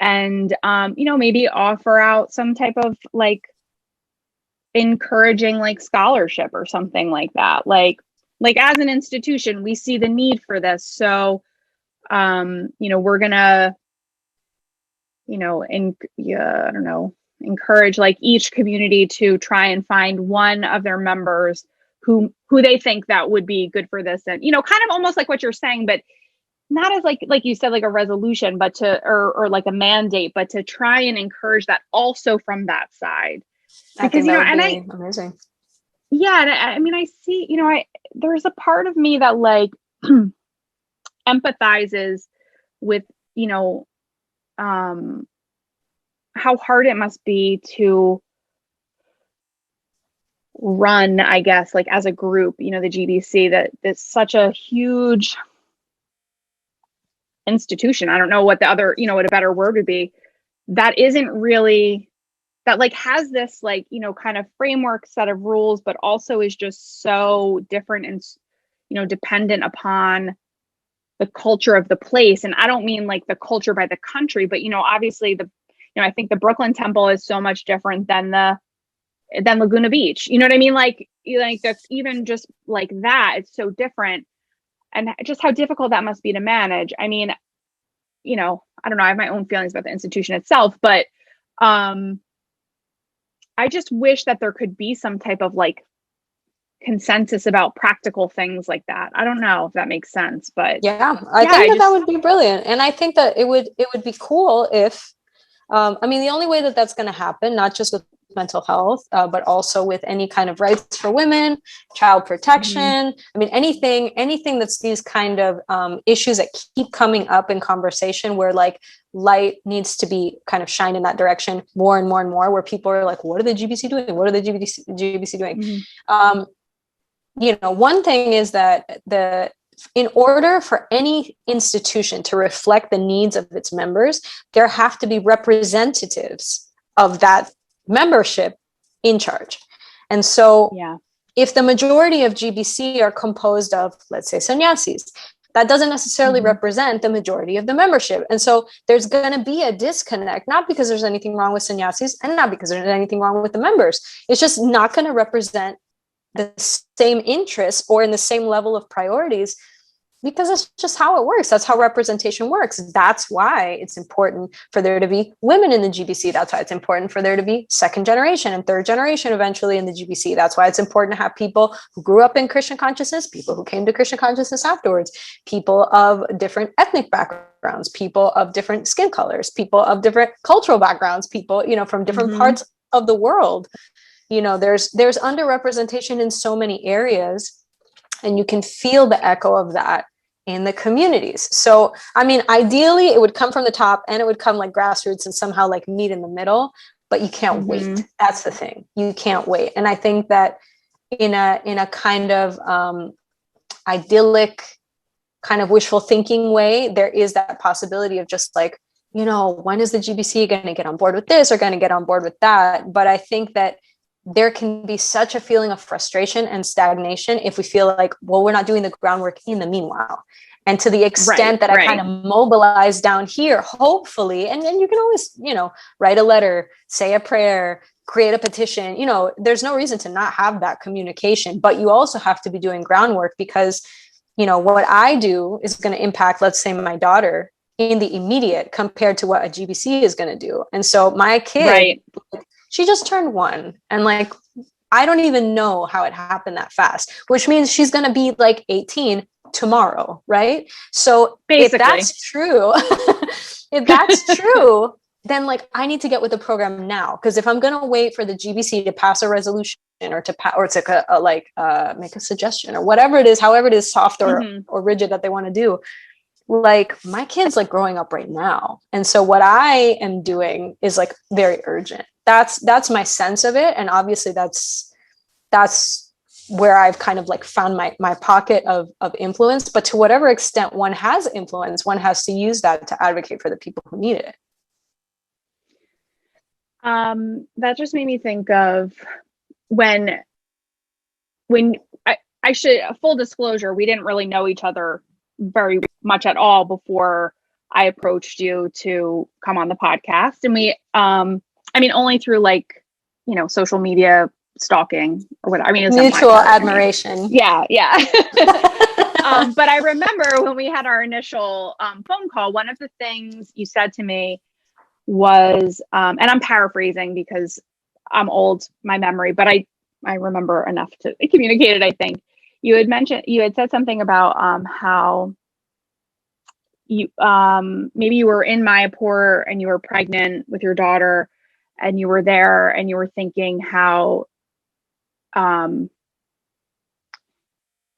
maybe offer out some type of like encouraging like scholarship or something like that. Like as an institution, we see the need for this. So, we're gonna, I don't know, encourage like each community to try and find one of their members who they think that would be good for this. And, kind of almost like what you're saying, but not as like you said, like a resolution, but or like a mandate, but to try and encourage that also from that side. Because, amazing. Yeah. And I see, there's a part of me that like empathizes with, how hard it must be to run, I guess, like as a group, the GBC, that's such a huge institution. I don't know what the other, what a better word would be, that isn't really, that like has this like, kind of framework set of rules, but also is just so different and, dependent upon the culture of the place. And I don't mean like the culture by the country, but, obviously I think the Brooklyn Temple is so much different than Laguna Beach. You know what I mean? Like that's even just like that. It's so different. And just how difficult that must be to manage. I mean, I don't know. I have my own feelings about the institution itself, but I just wish that there could be some type of like consensus about practical things like that. I don't know if that makes sense, but yeah, I think that would be brilliant. And I think that it would be cool if, the only way that that's going to happen, not just with mental health, but also with any kind of rights for women, child protection. Anything that's these kind of issues that keep coming up in conversation where like light needs to be kind of shined in that direction more and more and more, where people are like, what are the GBC doing? What are the GBC doing? One thing is that in order for any institution to reflect the needs of its members, there have to be representatives of that membership in charge. And so if the majority of GBC are composed of, let's say, sannyasis, that doesn't necessarily represent the majority of the membership. And so there's going to be a disconnect, not because there's anything wrong with sannyasis and not because there's anything wrong with the members. It's just not going to represent the same interests or in the same level of priorities, because that's just how it works. That's how representation works. That's why it's important for there to be women in the GBC. That's why it's important for there to be second generation and third generation eventually in the GBC. That's why it's important to have people who grew up in Krishna consciousness, people who came to Krishna consciousness afterwards, people of different ethnic backgrounds, people of different skin colors, people of different cultural backgrounds, people, from different parts of the world. There's underrepresentation in so many areas. And you can feel the echo of that in the communities. So, ideally it would come from the top and it would come like grassroots and somehow like meet in the middle, but you can't wait. That's the thing. You can't wait. And I think that in a kind of idyllic kind of wishful thinking way, there is that possibility of just like, when is the GBC going to get on board with this or going to get on board with that? But I think that there can be such a feeling of frustration and stagnation if we feel like, well, we're not doing the groundwork in the meanwhile. And to the extent that I kind of mobilize down here, hopefully, and then you can always, write a letter, say a prayer, create a petition, there's no reason to not have that communication, but you also have to be doing groundwork because, what I do is going to impact, let's say, my daughter in the immediate compared to what a GBC is going to do. And so my kid, she just turned 1 and like, I don't even know how it happened that fast, which means she's going to be like 18 tomorrow, right? So Basically. if that's true, if that's true, then like I need to get with the program now. Because if I'm going to wait for the GBC to pass a resolution or to make a suggestion or whatever it is, however it is, soft or rigid that they want to do, like my kid's like growing up right now. And so what I am doing is like very urgent. That's my sense of it. And obviously that's where I've kind of like found my pocket of influence. But to whatever extent one has influence, one has to use that to advocate for the people who need it. That just made me think of when I should, full disclosure, we didn't really know each other very much at all before I approached you to come on the podcast. And we, only through like, social media stalking or whatever. It was mutual admiration. Yeah. But I remember when we had our initial phone call, one of the things you said to me was, and I'm paraphrasing because I'm old, my memory, but I remember enough to communicate it, I think. You had said something about how you maybe you were in Mayapur and you were pregnant with your daughter and you were there and you were thinking how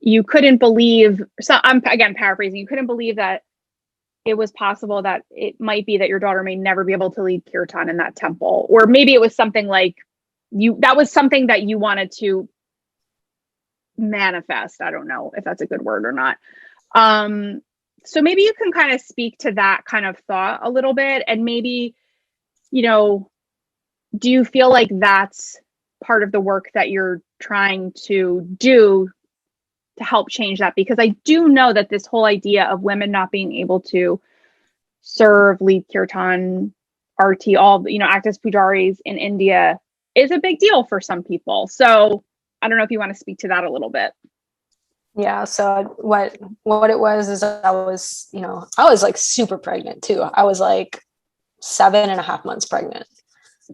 you couldn't believe, so I'm again paraphrasing, you couldn't believe that it was possible that it might be that your daughter may never be able to lead Kirtan in that temple, or maybe it was something like that was something that you wanted to manifest. I don't know if that's a good word or not. So maybe you can kind of speak to that kind of thought a little bit, and maybe, do you feel like that's part of the work that you're trying to do to help change that? Because I do know that this whole idea of women not being able to serve, lead Kirtan, RT, all, act as pujaris in India is a big deal for some people. So I don't know if you want to speak to that a little bit. Yeah. So what it was is I was like super pregnant too. I was like 7.5 months pregnant.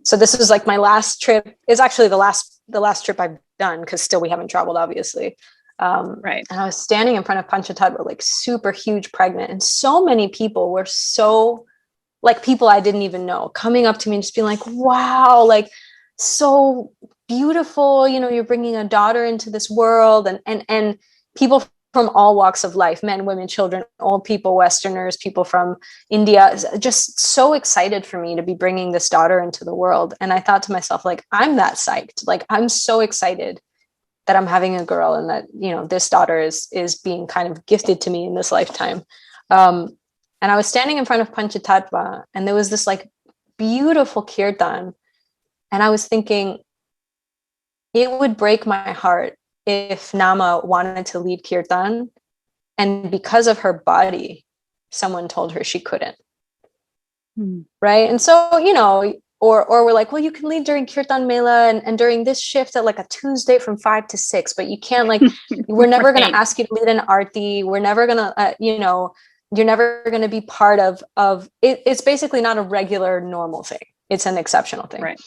So this is like my last trip. It's actually the last trip I've done, because still we haven't traveled, obviously. Right. And I was standing in front of Panchatattva, like super huge pregnant. And so many people were like people I didn't even know coming up to me and just being like, wow, like so beautiful. You're bringing a daughter into this world, and people from all walks of life, men, women, children, old people, Westerners, people from India, just so excited for me to be bringing this daughter into the world. And I thought to myself, like, I'm that psyched. Like, I'm so excited that I'm having a girl, and that, this daughter is being kind of gifted to me in this lifetime. And I was standing in front of Panchatattva, and there was this like beautiful kirtan. And I was thinking, it would break my heart if Nama wanted to lead Kirtan, and because of her body, someone told her she couldn't. Right. And so, or we're like, well, you can lead during Kirtan Mela and during this shift at like a Tuesday from 5 to 6, but you can't, like, we're never going to ask you to lead an arti. We're never going to, you're never going to be part of it. It's basically not a regular normal thing. It's an exceptional thing. Right.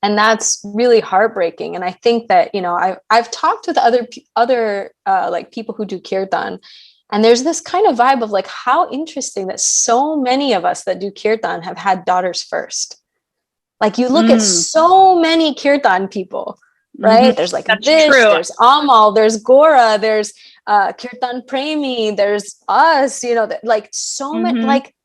And that's really heartbreaking. And I think that, I've talked with other like people who do Kirtan, and there's this kind of vibe of like, how interesting that so many of us that do Kirtan have had daughters first. Like, you look at so many Kirtan people, right? There's like That's Vish, true. there's Amal, there's Gora, there's Kirtan Premi, there's us, like so many, like,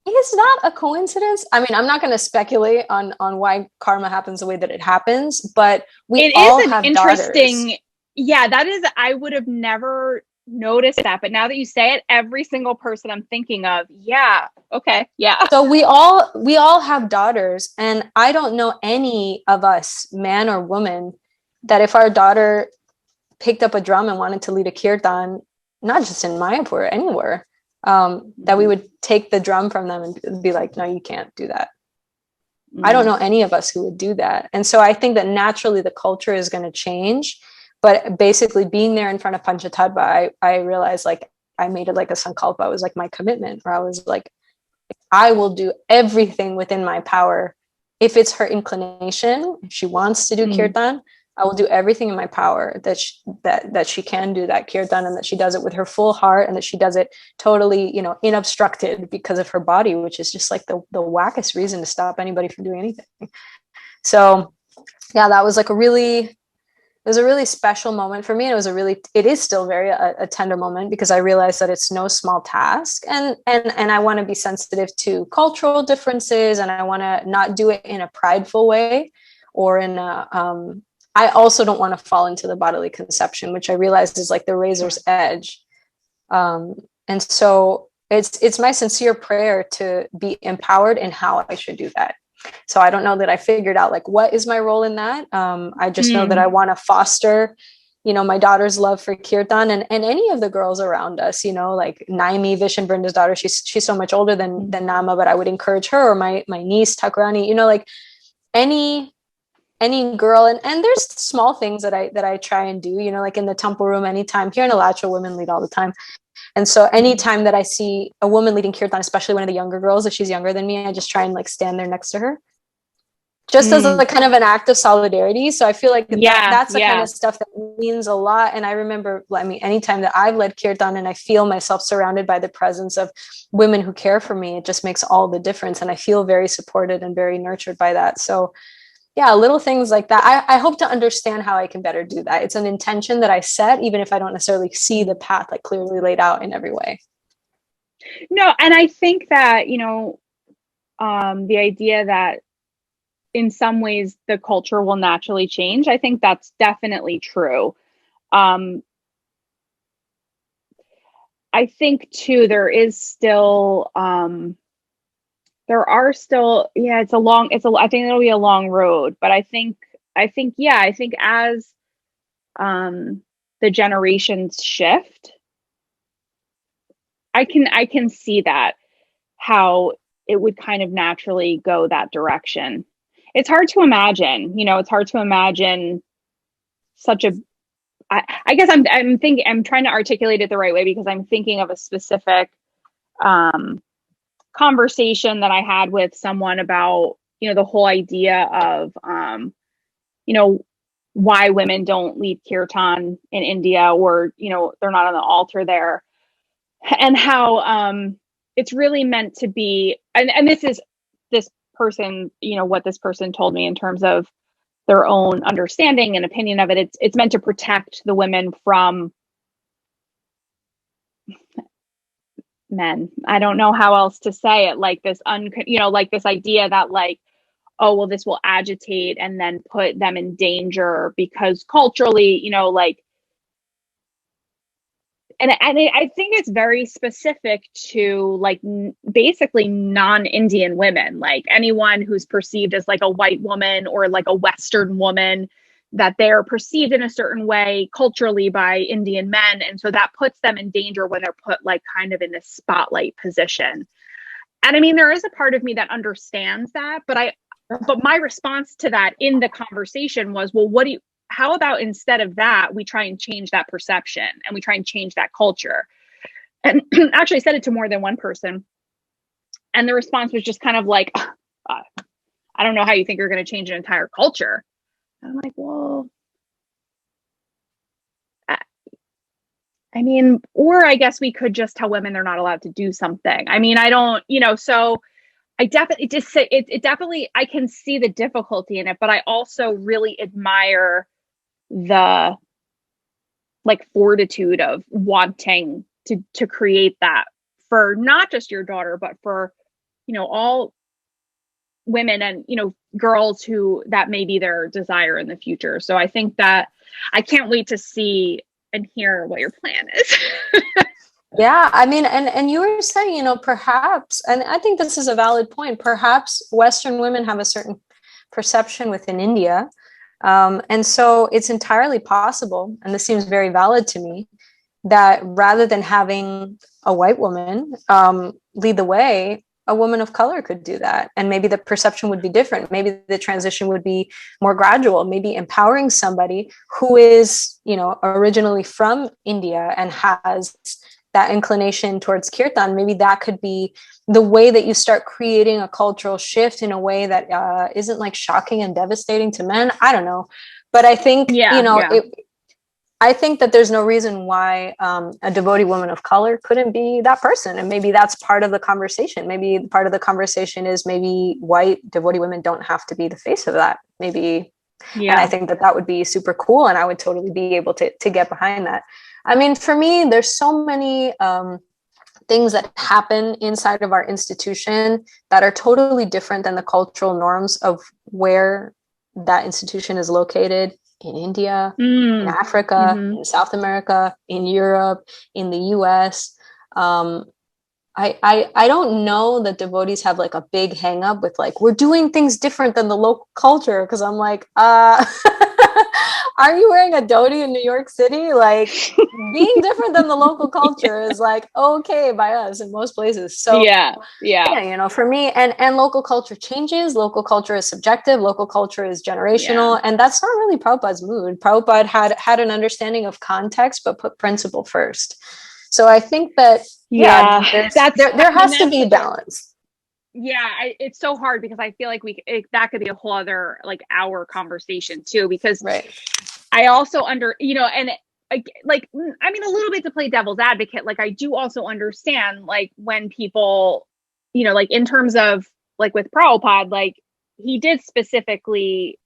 is that a coincidence? I mean, I'm not going to speculate on why karma happens the way that it happens, but we all have interesting daughters. Yeah, that is, I would have never noticed that, but now that you say it, every single person I'm thinking of, yeah, okay, yeah. So we all have daughters, and I don't know any of us, man or woman, that if our daughter picked up a drum and wanted to lead a kirtan, not just in Mayapur, anywhere, that we would take the drum from them and be like, no, you can't do that. I don't know any of us who would do that. And so I think that naturally the culture is going to change. But basically being there in front of Panchatattva, I realized, like, I made it like a sankalpa. It was like my commitment, where I was like, I will do everything within my power. If it's her inclination, if she wants to do kirtan, I will do everything in my power that she can do that kirtan, and that she does it with her full heart, and that she does it totally, unobstructed because of her body, which is just like the wackest reason to stop anybody from doing anything. So yeah, that was like it was a really special moment for me. And it is still very a tender moment, because I realized that it's no small task, and I want to be sensitive to cultural differences, and I want to not do it in a prideful way, or in I also don't want to fall into the bodily conception, which I realized is like the razor's edge. And so it's my sincere prayer to be empowered in how I should do that. So I don't know that I figured out like what is my role in that. I just know that I want to foster, my daughter's love for kirtan, and any of the girls around us, like Naimi, Vish and Brinda's daughter. She's so much older than Nama, but I would encourage her, or my niece Takurani, like any girl. And there's small things that I try and do, like in the temple room, anytime here in Alachua, women lead all the time. And so anytime that I see a woman leading kirtan, especially one of the younger girls, if she's younger than me, I just try and like stand there next to her, just as a kind of an act of solidarity. So I feel like that's the kind of stuff that means a lot. And I remember, anytime that I've led kirtan and I feel myself surrounded by the presence of women who care for me, it just makes all the difference. And I feel very supported and very nurtured by that. So yeah, little things like that. I hope to understand how I can better do that. It's an intention that I set, even if I don't necessarily see the path like clearly laid out in every way. No, and I think that, the idea that in some ways the culture will naturally change, I think that's definitely true. I think too, I think it'll be a long road, but I think as the generations shift, I can see that how it would kind of naturally go that direction. It's hard to imagine, such a, I guess I'm trying to articulate it the right way, because I'm thinking of a specific, conversation that I had with someone about, the whole idea of, why women don't lead kirtan in India, or, they're not on the altar there, and how, it's really meant to be, and this is this person, what this person told me in terms of their own understanding and opinion of it. It's meant to protect the women from men. I don't know how else to say it, like this like this idea that like, oh well, this will agitate and then put them in danger, because culturally, and I think it's very specific to like basically non-Indian women, like anyone who's perceived as like a white woman or like a Western woman, that they're perceived in a certain way culturally by Indian men. And so that puts them in danger when they're put like kind of in this spotlight position. And I mean, there is a part of me that understands that, but my response to that in the conversation was, well, how about instead of that, we try and change that perception and we try and change that culture? And actually I said it to more than one person. And the response was just kind of like, I don't know how you think you're going to change an entire culture. I'm like, well, I mean, or I guess we could just tell women they're not allowed to do something. I mean, I don't, so I definitely just say it definitely, I can see the difficulty in it, but I also really admire the like fortitude of wanting to create that for not just your daughter, but for, all women and, girls who that may be their desire in the future. So I think that I can't wait to see and hear what your plan is. Yeah, I mean, and you were saying, perhaps, and I think this is a valid point, perhaps Western women have a certain perception within India. And so it's entirely possible, and this seems very valid to me, that rather than having a white woman lead the way, a woman of color could do that. And maybe the perception would be different. Maybe the transition would be more gradual, maybe empowering somebody who is, originally from India and has that inclination towards kirtan. Maybe that could be the way that you start creating a cultural shift in a way that isn't like shocking and devastating to men. I don't know. But I think, Yeah. I think that there's no reason why a devotee woman of color couldn't be that person. And maybe that's part of the conversation. Maybe part of the conversation is maybe white devotee women don't have to be the face of that. Maybe. Yeah. And I think that would be super cool. And I would totally be able to get behind that. I mean, for me, there's so many things that happen inside of our institution that are totally different than the cultural norms of where that institution is located. In India, in Africa, in South America, in Europe, in the US. I don't know that devotees have like a big hang up with like, we're doing things different than the local culture. Cause I'm like, are you wearing a dhoti in New York City? Like being different than the local culture is like, okay by us in most places. So yeah, for me, and local culture changes. Local culture is subjective. Local culture is generational. And that's not really Prabhupada's mood. Prabhupada had an understanding of context, but put principle first. So I think that, there has to be balance. Yeah, it's so hard because I feel like that could be a whole other like hour conversation too, because I also and like, I mean, a little bit to play devil's advocate, like I do also understand like when people, like in terms of like with Prabhupada, like he did specifically,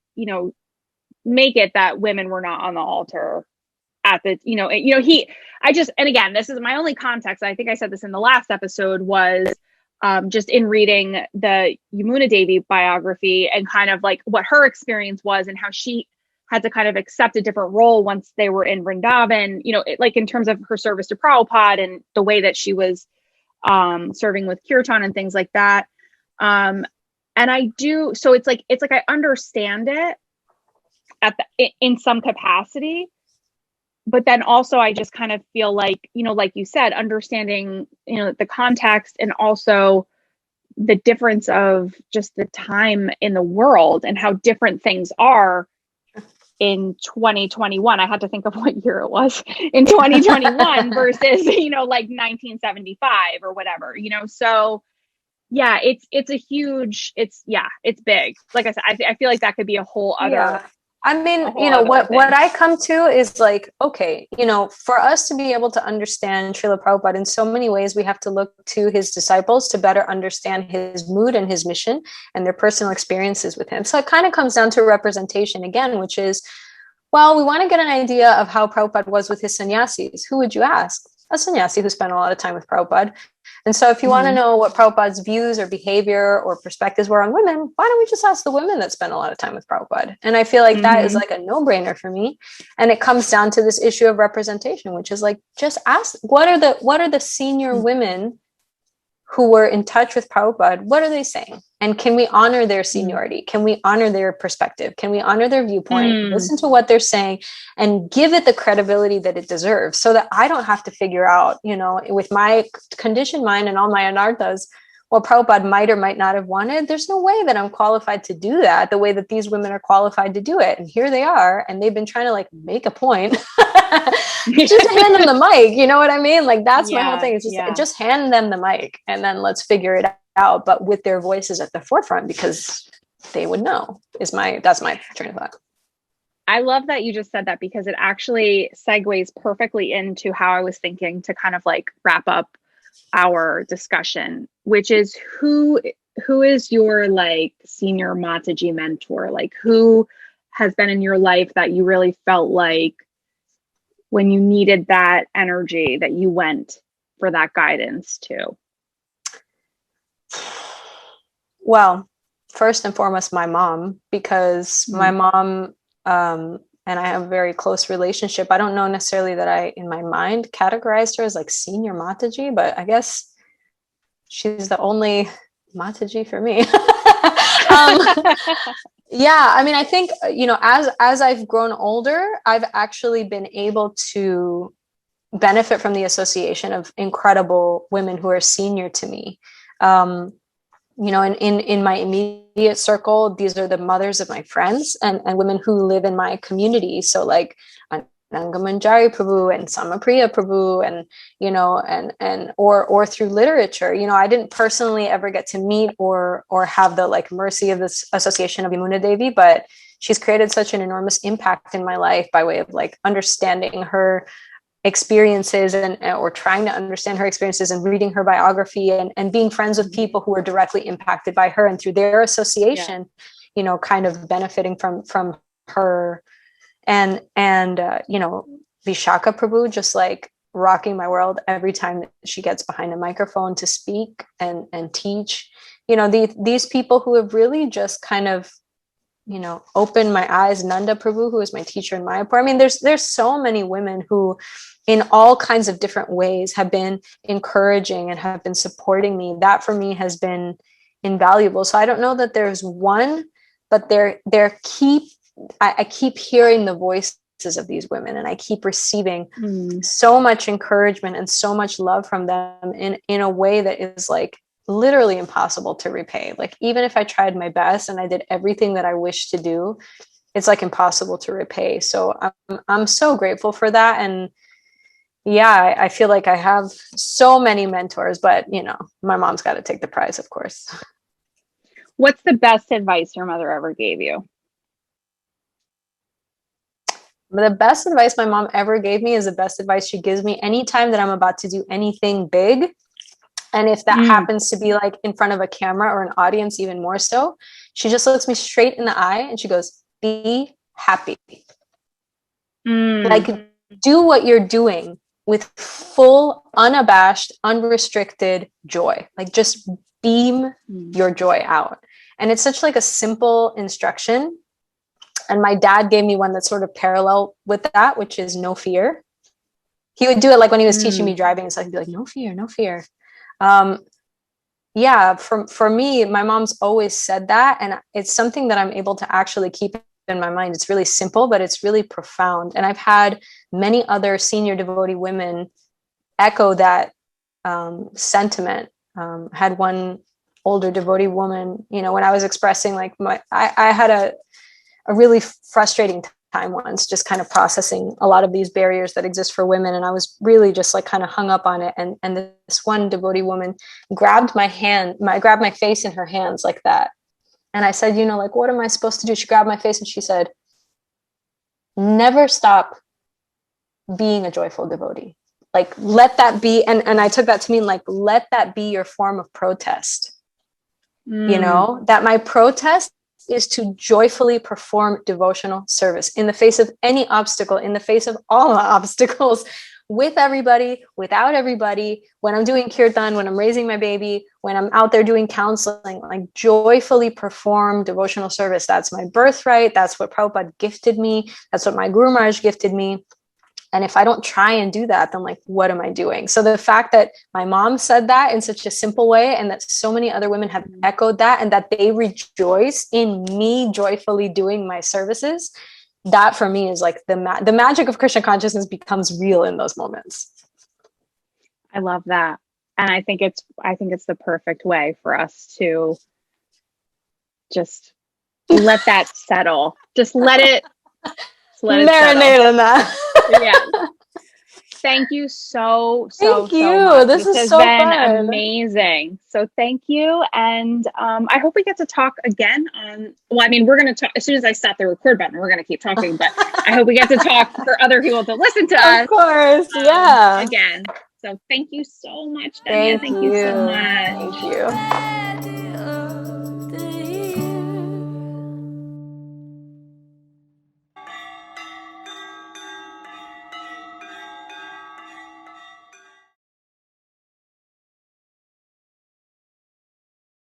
make it that women were not on the altar at the, and again, this is my only context. I think I said this in the last episode was just in reading the Yamuna Devi biography and kind of like what her experience was and how she had to kind of accept a different role once they were in Vrindavan, like in terms of her service to Prabhupada and the way that she was serving with Kirtan and things like that. And I do, so it's like I understand it in some capacity, but then also I just kind of feel like, like you said, understanding, the context and also the difference of just the time in the world and how different things are in 2021. I had to think of what year it was in 2021 versus, like 1975 or whatever, so yeah, it's a huge, it's big. Like I said, I feel like that could be a whole other I mean, what I come to is like, okay, for us to be able to understand Srila Prabhupada in so many ways, we have to look to his disciples to better understand his mood and his mission and their personal experiences with him. So it kind of comes down to representation again, which is, well, we want to get an idea of how Prabhupada was with his sannyasis. Who would you ask? A sannyasi who spent a lot of time with Prabhupada. And so if you want to know what Prabhupada's views or behavior or perspectives were on women, why don't we just ask the women that spent a lot of time with Prabhupada? And I feel like that is like a no-brainer for me. And it comes down to this issue of representation, which is like, just ask, what are the senior women who were in touch with Prabhupada? What are they saying? And can we honor their seniority? Can we honor their perspective? Can we honor their viewpoint? Listen to what they're saying and give it the credibility that it deserves so that I don't have to figure out, with my conditioned mind and all my anarthas, what Prabhupada might or might not have wanted. There's no way that I'm qualified to do that the way that these women are qualified to do it. And here they are. And they've been trying to like make a point. Just hand them the mic. You know what I mean? Like that's my whole thing. It's just hand them the mic and then let's figure it out, but with their voices at the forefront because they would know that's my train of thought. I love that you just said that because it actually segues perfectly into how I was thinking to kind of like wrap up our discussion, which is who is your like senior Mataji mentor? Like who has been in your life that you really felt like when you needed that energy that you went for that guidance to? Well, first and foremost, my mom, because my mom and I have a very close relationship. I don't know necessarily that I, in my mind, categorized her as like senior Mataji, but I guess she's the only Mataji for me. Yeah, I mean, I think, as I've grown older, I've actually been able to benefit from the association of incredible women who are senior to me. In my immediate circle, these are the mothers of my friends and women who live in my community. So like Nangamanjari Prabhu and Samapriya Prabhu and or through literature. I didn't personally ever get to meet or have the like mercy of this association of Yamuna Devi, but she's created such an enormous impact in my life by way of like understanding her experiences and or trying to understand her experiences and reading her biography and being friends with people who were directly impacted by her, and through their association, you know, kind of benefiting from her. And you know, Vishaka Prabhu just like rocking my world every time that she gets behind a microphone to speak and teach. You know, these people who have really just kind of, you know, opened my eyes. Nanda Prabhu, who is my teacher in Mayapur. I mean, there's so many women who in all kinds of different ways have been encouraging and have been supporting me. That for me has been invaluable. So I don't know that there's one, but I keep hearing the voices of these women, and I keep receiving so much encouragement and so much love from them in a way that is like literally impossible to repay. Like, even if I tried my best and I did everything that I wish to do, it's like impossible to repay. So I'm so grateful for that. And yeah, I feel like I have so many mentors, but you know, my mom's got to take the prize, of course. What's the best advice your mother ever gave you? The best advice my mom ever gave me is the best advice she gives me anytime that I'm about to do anything big. And if that happens to be like in front of a camera or an audience, even more so, she just looks me straight in the eye and she goes, be happy. Like, do what you're doing with full, unabashed, unrestricted joy. Like, just beam your joy out. And it's such like a simple instruction. And my dad gave me one that's sort of parallel with that, which is no fear. He would do it like when he was teaching me driving. So he'd be like, no fear, no fear. Yeah, for me, my mom's always said that. And it's something that I'm able to actually keep in my mind. It's really simple, but it's really profound. And I've had many other senior devotee women echo that sentiment. Had one older devotee woman, you know, when I was expressing like I had a really frustrating time once, just kind of processing a lot of these barriers that exist for women. And I was really just like kind of hung up on it. And this one devotee woman grabbed my face in her hands like that. And I said, you know, like, what am I supposed to do? She grabbed my face and she said, never stop being a joyful devotee. Like, let that be. And I took that to mean like, let that be your form of protest. You know, that my protest is to joyfully perform devotional service in the face of any obstacle, in the face of all obstacles, with everybody, without everybody, when I'm doing Kirtan, when I'm raising my baby, when I'm out there doing counseling, like joyfully perform devotional service. That's my birthright. That's what Prabhupada gifted me. That's what my Guru Maharaj gifted me. And if I don't try and do that, then like, what am I doing? So the fact that my mom said that in such a simple way, and that so many other women have echoed that, and that they rejoice in me joyfully doing my services, that for me is like the magic of Krishna consciousness becomes real in those moments. I love that. And I think it's the perfect way for us to just let that settle. Just let it marinate in that. Yeah. Thank you so Thank you. so much. This has so been fun. Amazing. So thank you. And I hope we get to talk again we're going to talk as soon as I stop the record button, we're going to keep talking, but I hope we get to talk for other people to listen to us. Of course. Yeah. Again. So thank you so much, Dhanya. Thank you so much. Thank you.